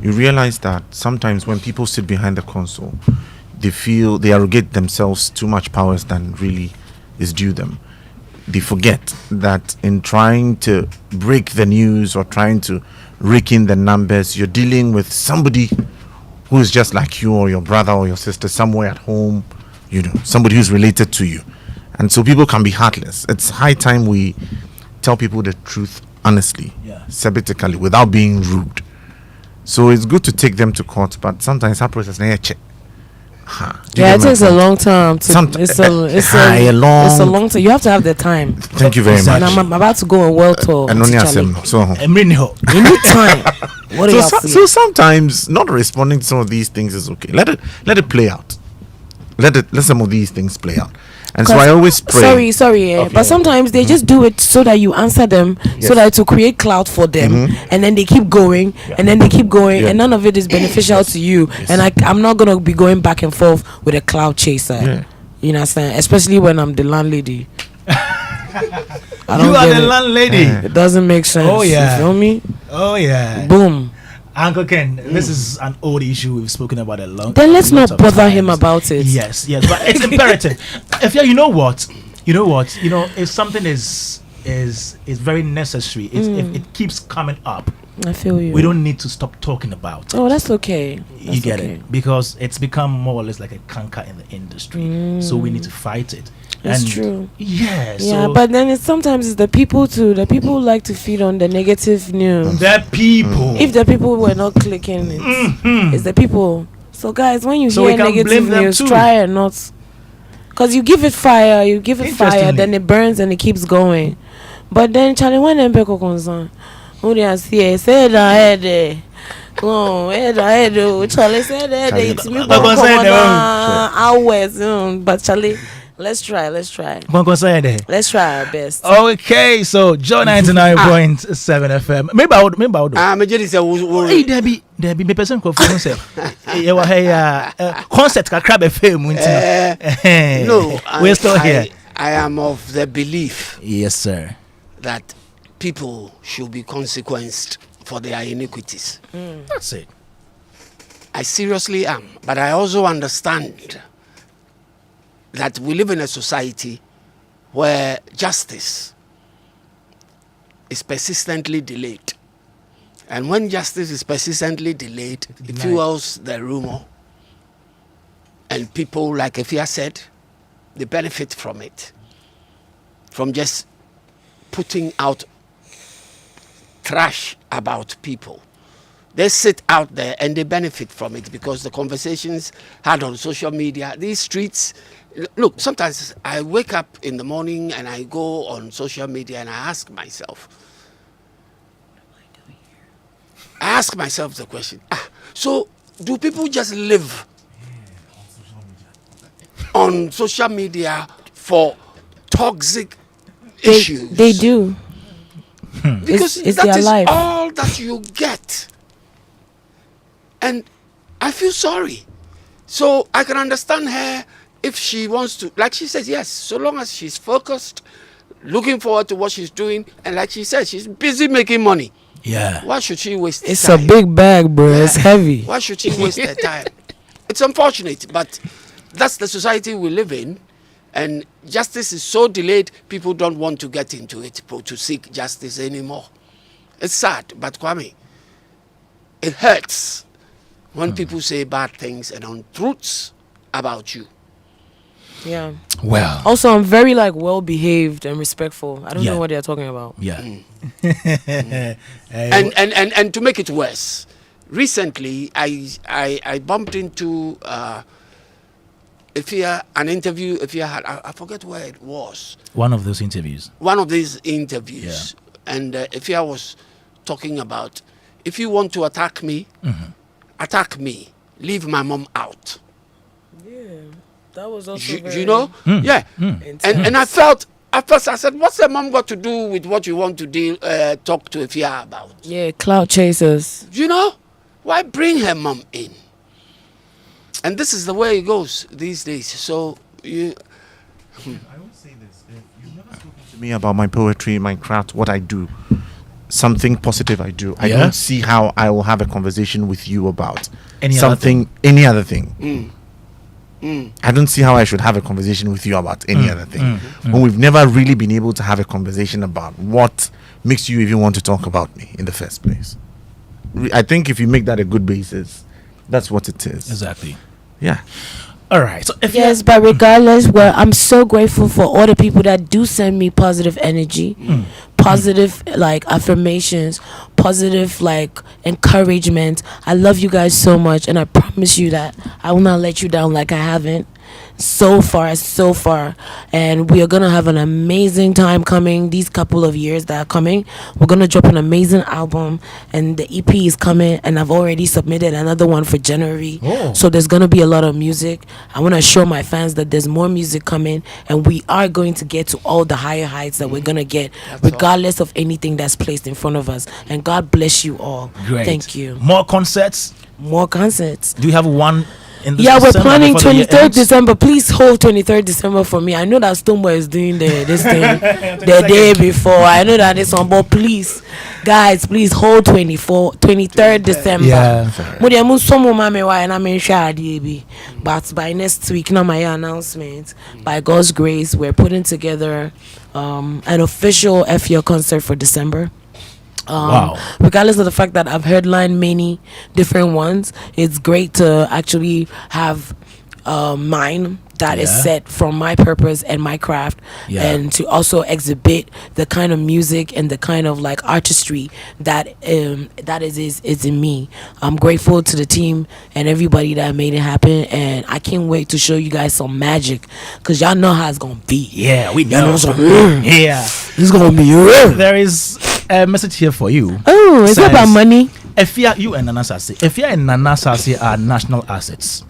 You realize that sometimes when people sit behind the console, they arrogate themselves too much powers than really is due them. They forget that in trying to break the news or trying to rake in the numbers, you're dealing with somebody who is just like you or your brother or your sister somewhere at home, you know, somebody who's related to you. And so people can be heartless. It's high time we tell people the truth honestly, sympathetically, without being rude. So it's good to take them to court, but sometimes that process Yeah, it takes a long time. It's a long time. You have to have the time. Thank you very much. And I'm about to go on world tour. And only so you need time. What so sometimes not responding to some of these things is okay. Let it play out. Let some of these things play out. And so I always pray. Sorry, okay. But sometimes they just do it so that you answer them, so that to create clout for them, and then they keep going, and then they keep going, and none of it is beneficial to you. And I'm not gonna be going back and forth with a cloud chaser. You know what I'm saying? Especially when I'm the landlady. You are the landlady. It doesn't make sense. Oh yeah. You feel me? Oh yeah. Boom. Uncle Ken, this is an old issue we've spoken about a long. Then let's not bother him about it. Yes, but it's imperative. If you know what, if something is very necessary, if it keeps coming up, I feel you. We don't need to stop talking about it. Oh, that's okay. You get it, because it's become more or less like a canker in the industry. So we need to fight it. That's true. Yeah. Yeah, but then sometimes it's the people too. The people who like to feed on the negative news. The people. If the people were not clicking it, it's the people. So guys, when you hear negative news, try and not. Because you give it fire, then it burns and it keeps going. But then Charlie, when Mbeko concern, who they say ahead. Oh, ahead. Charlie said that it's me. Hours, but Charlie. Let's try. Let's try our best. Okay, so Joe 99.7 FM. Maybe I would. Hey, Debbie, me person ko phone say. You were here concert ka crab FM. No, we're still here. I am of the belief. Yes, sir. That people should be consequenced for their iniquities. That's it. I seriously am, but I also understand that we live in a society where justice is persistently delayed. And when justice is persistently delayed, it fuels the rumor. And people, like EFYA said, they benefit from it. From just putting out trash about people. They sit out there and they benefit from it because the conversations had on social media, these streets. Look, sometimes I wake up in the morning and I go on social media and I ask myself the question, so do people just live on social media for toxic issues? They do. Because it's that their is life. all that you get. And I feel sorry. So I can understand her if she wants to, like she says, yes, so long as she's focused, looking forward to what she's doing, and like she said, she's busy making money. Yeah. Why should she waste It's time? a big bag, bro. It's heavy. Why should she waste her time? It's unfortunate, but that's the society we live in. And justice is so delayed, people don't want to get into it to seek justice anymore. It's sad, but Kwame, it hurts when people say bad things and untruths about you. Yeah. Well. Also, I'm very well behaved and respectful. I don't know what they're talking about. Yeah. And to make it worse, recently I bumped into EFYA, an interview EFYA had. I forget where it was. One of these interviews. Yeah. And EFYA was talking about, if you want to attack me, attack me. Leave my mom out. Yeah. That was also you know? Yeah. And I felt, at first I said, what's the mom got to do with what you want to talk to EFYA about? Yeah, cloud chasers. You know? Why bring her mom in? And this is the way it goes these days. So you... I would say this. You've never spoken to me about my poetry, my craft, what I do. Something positive I do. I don't see how I will have a conversation with you about any other thing. I don't see how I should have a conversation with you about any other thing. When we've never really been able to have a conversation about what makes you even want to talk about me in the first place. I think if you make that a good basis, that's what it is. Exactly. Yeah. All right. So if Yes, but regardless, well, I'm so grateful for all the people that do send me positive energy, positive like affirmations, positive like encouragement. I love you guys so much, and I promise you that I will not let you down like I haven't so far, and we are gonna have an amazing time coming these couple of years that are coming. We're gonna drop an amazing album, and the EP is coming, and I've already submitted another one for January. So there's gonna be a lot of music. I want to assure my fans that there's more music coming, and we are going to get to all the higher heights that we're gonna get, regardless of anything that's placed in front of us. And God bless you all. Great. Thank you. More concerts. Do you have one? Yeah, we're December planning before the year 23rd ends? December. Please hold 23rd December for me. I know that Stoneboy is doing this thing the day before. I know that this one, but please, guys, please hold 23rd December. Yeah. But by next week, now my announcement. By God's grace, we're putting together an official EFYA concert for December. Wow. Regardless of the fact that I've headlined many different ones, it's great to actually have mine that is set from my purpose and my craft, and to also exhibit the kind of music and the kind of like artistry that is in me. I'm grateful to the team and everybody that made it happen, and I can't wait to show you guys some magic, because y'all know how it's gonna be. Yeah, we You know. Yeah, it's gonna be real. there is a message here for you. Oh, it's not about Says, money. EFYA, you and Nana Sase. EFYA and Nana Sase are national assets.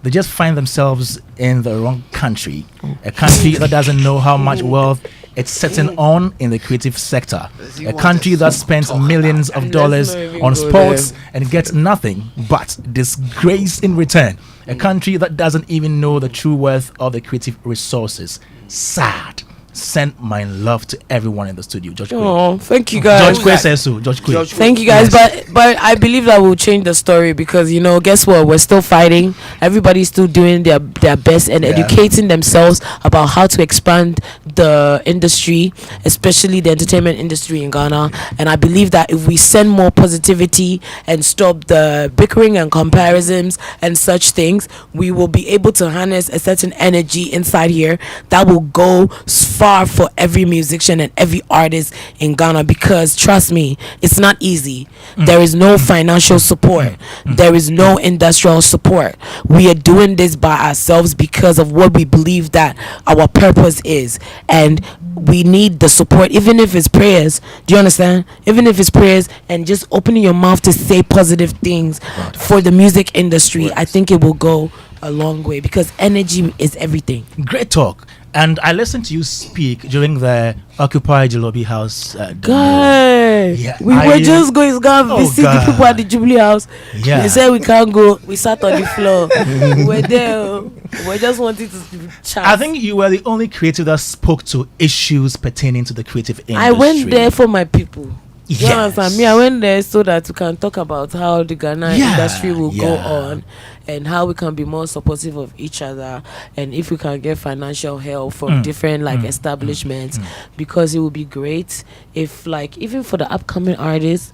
They just find themselves in the wrong country, a country that doesn't know how much wealth it's sitting on in the creative sector, a country that spends millions of dollars on sports and gets nothing but disgrace in return, a country that doesn't even know the true worth of the creative resources. Sad. Send my love to everyone in the studio. George Quay. Oh, thank you guys. George Quay says so. George Quay. Thank you guys, but I believe that will change the story, because guess what, we're still fighting. Everybody's still doing their best and educating themselves about how to expand the industry, especially the entertainment industry in Ghana. And I believe that if we send more positivity and stop the bickering and comparisons and such things, we will be able to harness a certain energy inside here that will go far for every musician and every artist in Ghana, because trust me, it's not easy. There is no financial support. There is no industrial support. We are doing this by ourselves because of what we believe that our purpose is, and we need the support, even if it's prayers. Do you understand? Even if it's prayers and just opening your mouth to say positive things for the music industry, I think it will go a long way, because energy is everything. Great talk. And I listened to you speak during the Occupy Jolobi House. Guys, Yeah, we were just going to go and visit the people at the Jubilee House. Yeah. They said we can't go. We sat on the floor. We were there. We just wanted to chat. I think you were the only creative that spoke to issues pertaining to the creative industry. I went there for my people. You Yes. understand me? I went there so that we can talk about how the Ghana industry will go on, and how we can be more supportive of each other, and if we can get financial help from different establishments, because it would be great if, like, even for the upcoming artists,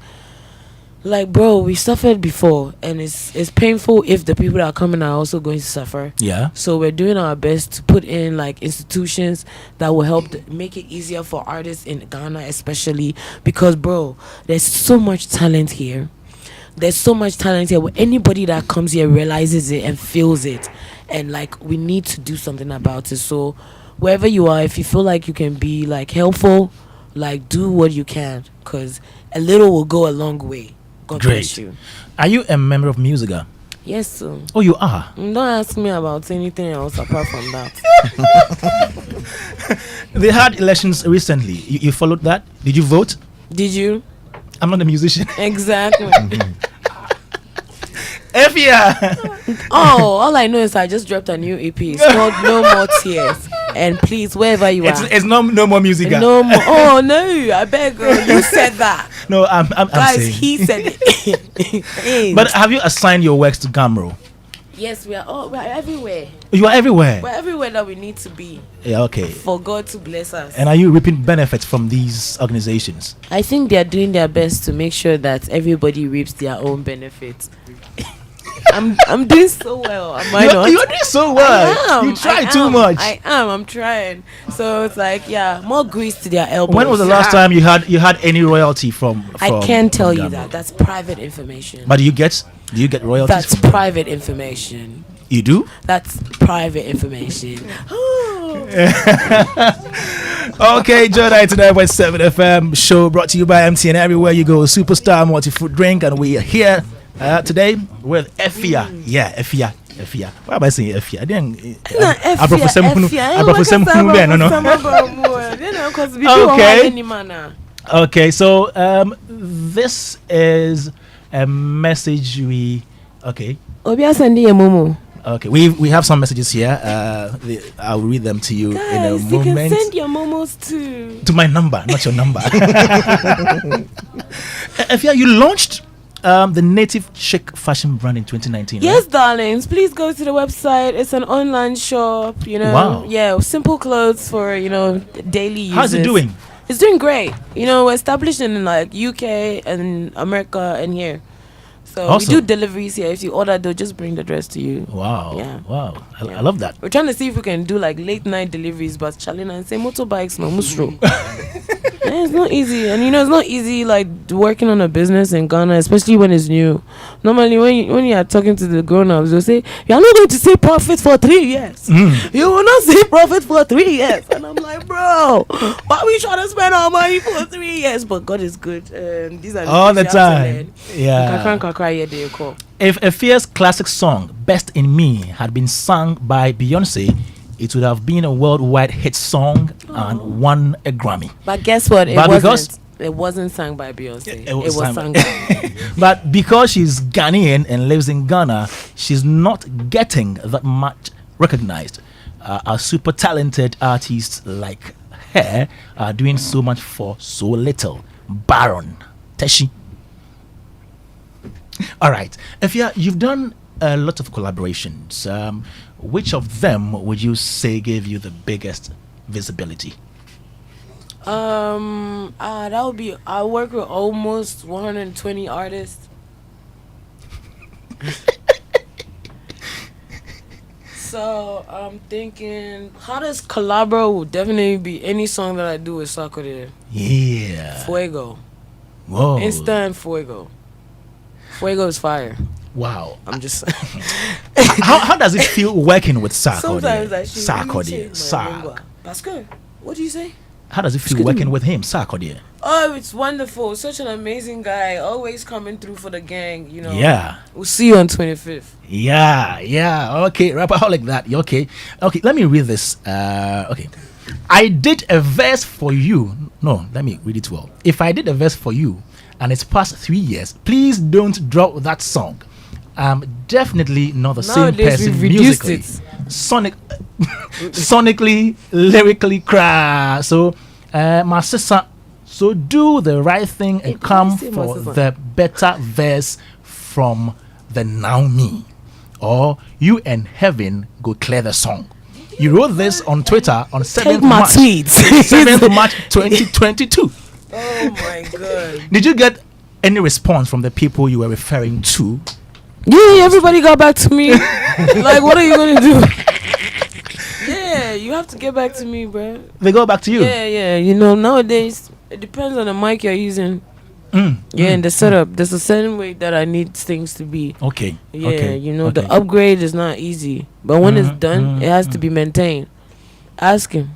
like, bro, we suffered before, and it's painful if the people that are coming are also going to suffer. Yeah. So we're doing our best to put in like institutions that will help make it easier for artists in Ghana, especially because, bro, there's so much talent here. There's so much talent here. Where anybody that comes here realizes it and feels it, and like, we need to do something about it. So wherever you are, if you feel like you can be like helpful, like, do what you can, because a little will go a long way. God bless you. Are you a member of Musica? Yes, sir. Oh, you are? Don't ask me about anything else apart from that. They had elections recently. You followed that? Did you vote? Did you? I'm not a musician. Exactly. EFYA. Oh, all I know is I just dropped a new EP. It's called No More Tears. And please, wherever you are, It's no more Musica. no more. Oh no, I beg you said that. No, I'm Guys, saying. he said it. But have you assigned your works to Gamro? yes, we're everywhere. You are everywhere. We're everywhere that we need to be Yeah, okay. for God to bless us. And are you reaping benefits from these organizations? I think they're doing their best to make sure that everybody reaps their own benefits. I'm doing so well. Am I not? You're doing so well. I am. You try I too am. much. I am. I'm trying. So it's like, yeah, more grease to their elbows. When was the last time you had any royalty from I can't tell you Ghana? that. That's private information. But do you get royalties? That's private information. You do? That's private information. Okay, Joy 99.7 FM show brought to you by MTN. Everywhere you go, superstar multi-food drink, and we are here today with EFYA. Yeah, EFYA. Why am I saying EFYA? I didn't. Okay, so this is a message we. Okay. Okay, we have some messages here. I'll read them to you. Guys, in a moment. You can send your momos to my number, not your number. EFYA, you launched the Native Chic fashion brand in 2019. Yes, right? darlings. Please go to the website. It's an online shop. Wow. Yeah, simple clothes for daily use. How's it doing? It's doing great. We're established in like UK and America and here. So awesome. We do deliveries here. If you order, they'll just bring the dress to you. Wow. Yeah. Wow. I love that. We're trying to see if we can do like late night deliveries, but Chalina and say motorbikes, no musro. It's not easy, and it's not easy like working on a business in Ghana, especially when it's new. Normally, when you are talking to the grown-ups, they'll say you are not going to see profit for 3 years. You will not see profit for 3 years, and I'm like, bro, why we trying to spend our money for 3 years? But God is good. These are all the time. Yeah. If EFYA's classic song "Best in Me" had been sung by Beyonce, it would have been a worldwide hit song and won a Grammy. But guess what? It wasn't sung by Beyonce. It was sung by But because she's Ghanaian and lives in Ghana, she's not getting that much recognized. Our super talented artists like her are doing so much for so little. Baron Teshi. All right. EFYA, you've done a lot of collaborations. Which of them would you say gave you the biggest visibility? That would be, I work with almost 120 artists. So I'm thinking hottest collabo would definitely be any song that I do with Sarkodie. Yeah. Fuego. Whoa. Instant Fuego. Fuego is fire. Wow. I'm just how does it feel working with Sarkodie? Sometimes I should Sarkodie. Pascal, what do you say? How does it feel working with him, Sarkodie? Oh, it's wonderful. Such an amazing guy. Always coming through for the gang, Yeah. We'll see you on 25th. Yeah. Okay, rapperholic that. Okay. Okay, let me read this. Okay. I did a verse for you. No, let me read it well. If I did a verse for you and it's past 3 years, please don't drop that song. I'm definitely not the same person musically. Sonically, lyrically, cry. So, my sister, so do the right thing and come for the better verse from the now me, or you and heaven go clear the song. You wrote this on Twitter on 7th March. 7th March 2022. Oh my God! Did you get any response from the people you were referring to? Yeah, everybody got back to me. Like, what are you gonna do? Yeah, you have to get back to me, bro. They go back to you? Yeah. Nowadays, it depends on the mic you're using. And the setup. There's a certain way that I need things to be. Okay. Yeah, okay. The upgrade is not easy. But when it's done, it has to be maintained. Ask him.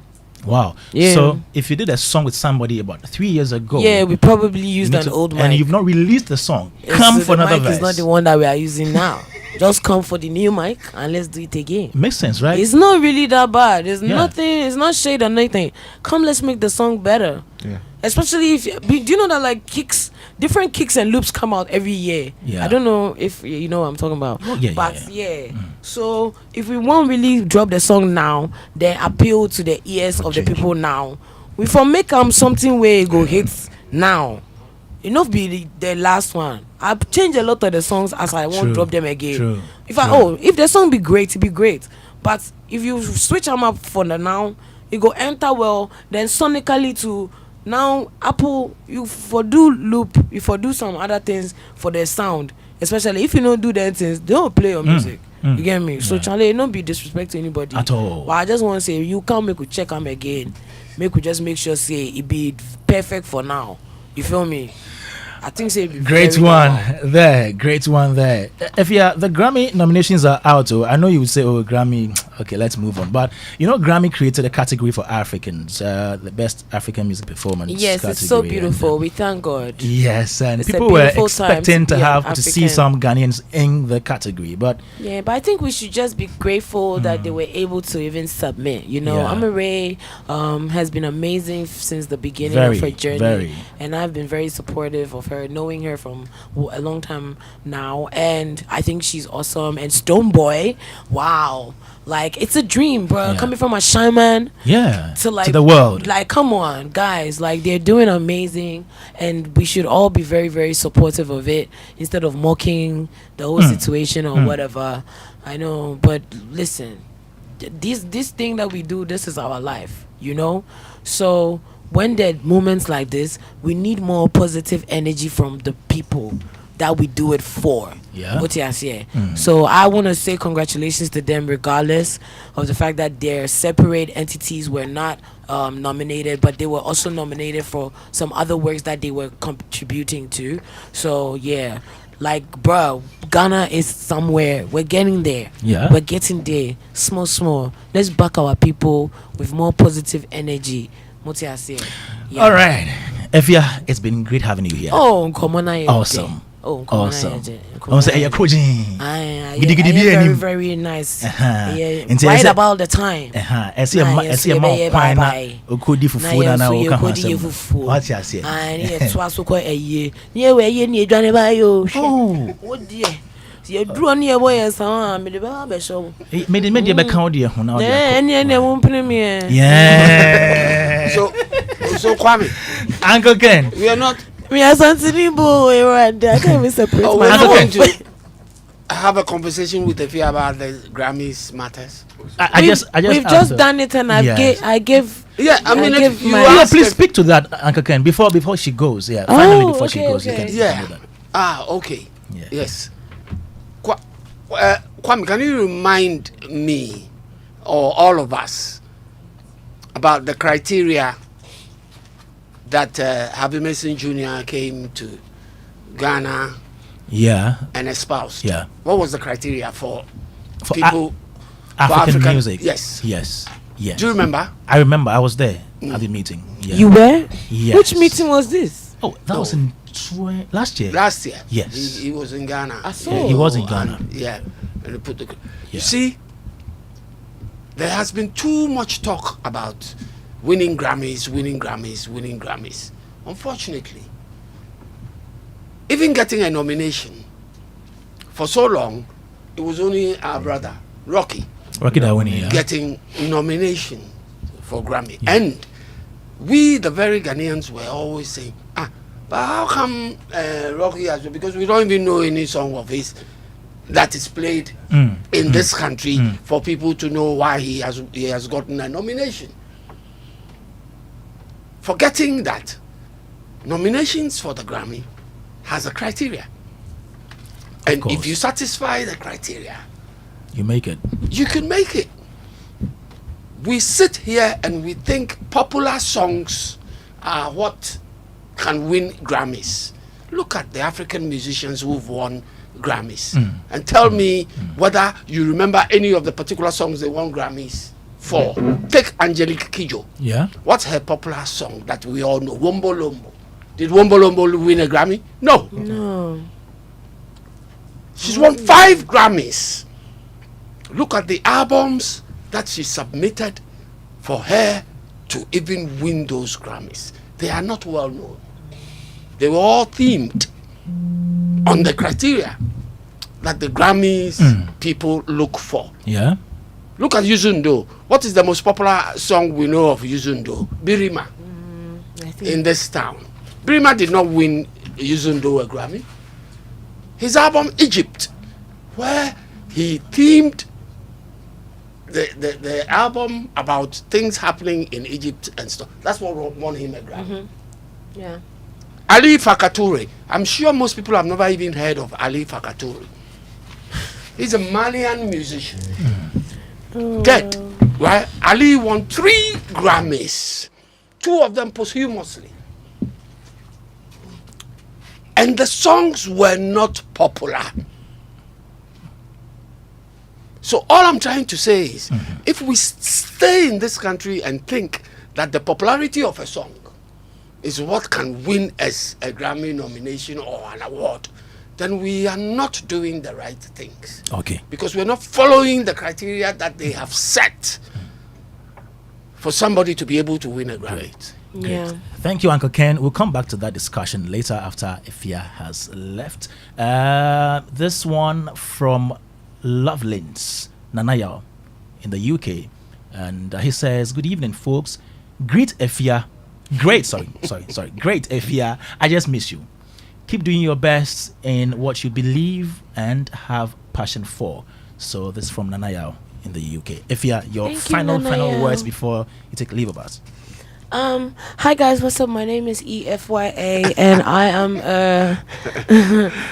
Wow. Yeah. So if you did a song with somebody about 3 years ago, we probably used an old mic, and you've not released the song. Come for another verse. It's not the one that we are using now. Just come for the new mic and let's do it again. Makes sense, right? It's not really that bad. It's nothing. It's not shade or nothing. Come, let's make the song better. Yeah. Especially if do you know that like different kicks and loops come out every year. Yeah. I don't know if you know what I'm talking about. Oh, yeah. So if we won't really drop the song now, then appeal to the ears of the people now. We for make something where it go hits now. Enough be the last one. I've changed a lot of the songs as I won't drop them again. True. If the song be great, it be great. But if you switch them up for the now, it go enter well. Then sonically to now Apple, you for do loop, you for do some other things for the sound. especially if you don't do that things, don't play your music. You get me? So Yeah. Charlie, don't be disrespect to anybody At all. But I just want to say, you can't make we check them again. Make we just make sure say it be perfect for now. You feel me? I think say it be Great very one normal. there. Great one there. If the Grammy nominations are out, I know you would say, oh, Grammy. Okay, let's move on. But Grammy created a category for Africans, the best African music performance. Yes, category. it's so beautiful. We thank God. Yes, and It's a people were beautiful time expecting to to be an have to see African. some Ghanaians in the category, but Yeah, but I think we should just be grateful that they were able to even submit. Yeah. Amaray has been amazing since the beginning Very, of her journey, very. and I've been very supportive of her, knowing her from a long time now, and I think she's awesome. And Stone Boy, wow, like it's a dream, bro. Yeah. Coming from a shaman yeah, to like the world. like come on guys, like they're doing amazing, and we should all be very very supportive of it instead of mocking the whole situation or whatever. I know, but listen, this thing that we do, this is our life, so when there are moments like this, we need more positive energy from the people that we do it for. Yeah. What you say? So I want to say congratulations to them, regardless of the fact that their separate entities were not nominated, but they were also nominated for some other works that they were contributing to. So yeah, like bro, Ghana is somewhere. We're getting there. Yeah. We're getting there. Small. Let's back our people with more positive energy. What you say? Yeah. All right, EFYA, it's been great having you here. Oh, come on, Awesome. Awesome. I say, "Hey, coaching." Giddy, giddy, be very, any- very nice. Uh-huh. Yeah, Nti right ɛsɛ- about the time. I see a Nah, ma yes, I see a yeah, ma yeah, kwan na bye-bye. okodi fufu na Na na yɛn nso oka ho yɛkɔdi yɛ asɛm. fufuo. What you say? Ne yɛ toa so kɔ ɛyie. Ne yɛ wɔ ɛyie ne yɛdwane ba yo. Oh. Wo deɛ. Yɛduro ne yɛbɔ yɛn sa a mede bɛba bɛhyɛ wo. Me de bɛka wo deɛ ho na wo de akɔ. ɛne wo mpene me ɛ. Yeah. So Kwame, Uncle Ken. we are not. Me asantini bo right there. I can't even separate Oh, we're my not going voice. to have a conversation with EFYA about the Grammys matters. I We've just just asked- done it, and Yes. I gave. Yeah, I mean, give if you my- Yeah, ask please if- speak to that, Uncle Ken, before she goes. Yeah, finally before she okay, goes, okay. you can Yeah. do that. Okay. Yeah. Yes. Kwame, can you remind me or all of us about the criteria that Harvey Mason Jr. came to Ghana Yeah, and espoused? Yeah. What was the criteria for for people? African African- music. yes. yes. Do you remember? I remember. I was there at the meeting. Yeah. You were? Yes. Which meeting was this? Oh, that was in last year. Last year. Yes. He was in Ghana. I saw. Yeah, he was in Ghana. And, yeah. And they put the. Yeah. You see, there has been too much talk about winning Grammys. Unfortunately, even getting a nomination for so long, it was only our brother Rocky Rocky Dawuni, yeah. getting nomination for Grammy. And we, the very Ghanaians, were always saying, but how come Rocky has, because we don't even know any song of his that is played in this country for people to know why he has gotten a nomination. Forgetting that nominations for the Grammy has a criteria. And course. if you satisfy the criteria, You make it. you can make it. We sit here and we think popular songs are what can win Grammys. Look at the African musicians who've won Grammys and tell me whether you remember any of the particular songs they won Grammys for. Take Angelique Kidjo. Yeah. What's her popular song that we all know? Wombo Lombo. Did Wombo Lombo win a Grammy? No. No. She's won 5 Grammys. Look at the albums that she submitted for her to even win those Grammys. They are not well known. They were all themed on the criteria that the Grammys people look for. Yeah. Look at Yuzundo. What is the most popular song we know of Yuzundo? Birima I think in this town. Birima did not win Yuzundo a Grammy. His album Egypt, where he themed the album about things happening in Egypt and stuff. That's what won him a Grammy. yeah. Ali Fakatoure. I'm sure most people have never even heard of Ali Fakatoure. He's a Malian musician. Dead. Right? Ali won 3 Grammys. 2 of them posthumously. And the songs were not popular. So all I'm trying to say is, if we stay in this country and think that the popularity of a song is what can win us a Grammy nomination or an award, then we are not doing the right things. Okay. Because we're not following the criteria that they have set for somebody to be able to win a Grammy. Great. Yeah. Thank you, Uncle Ken. We'll come back to that discussion later after EFYA has left. This one from Lovelins Nanayao in the UK. And he says, good evening, folks. Great EFYA. Great EFYA. I just miss you. Keep doing your best in what you believe and have passion for. So this is from Nanayao in the UK. EFYA, your final words before you take leave of us. Hi guys, what's up? My name is EFYA and I am a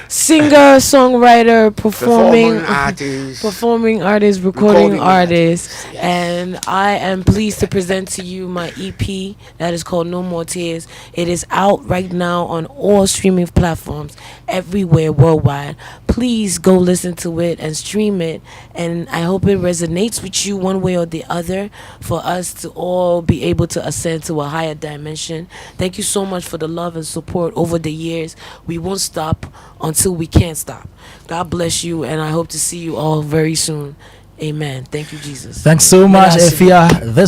singer, songwriter, performing artist, recording artist, yes. And I am pleased to present to you my EP that is called No More Tears. It is out right now on all streaming platforms everywhere worldwide. Please go listen to it and stream it, and I hope it resonates with you one way or the other for us to all be able to ascend to a higher dimension. Thank you so much for the love and support over the years. We won't stop until we can't stop. God bless you, and I hope to see you all very soon. Amen. Thank you, Jesus. Thanks so much, EFYA. This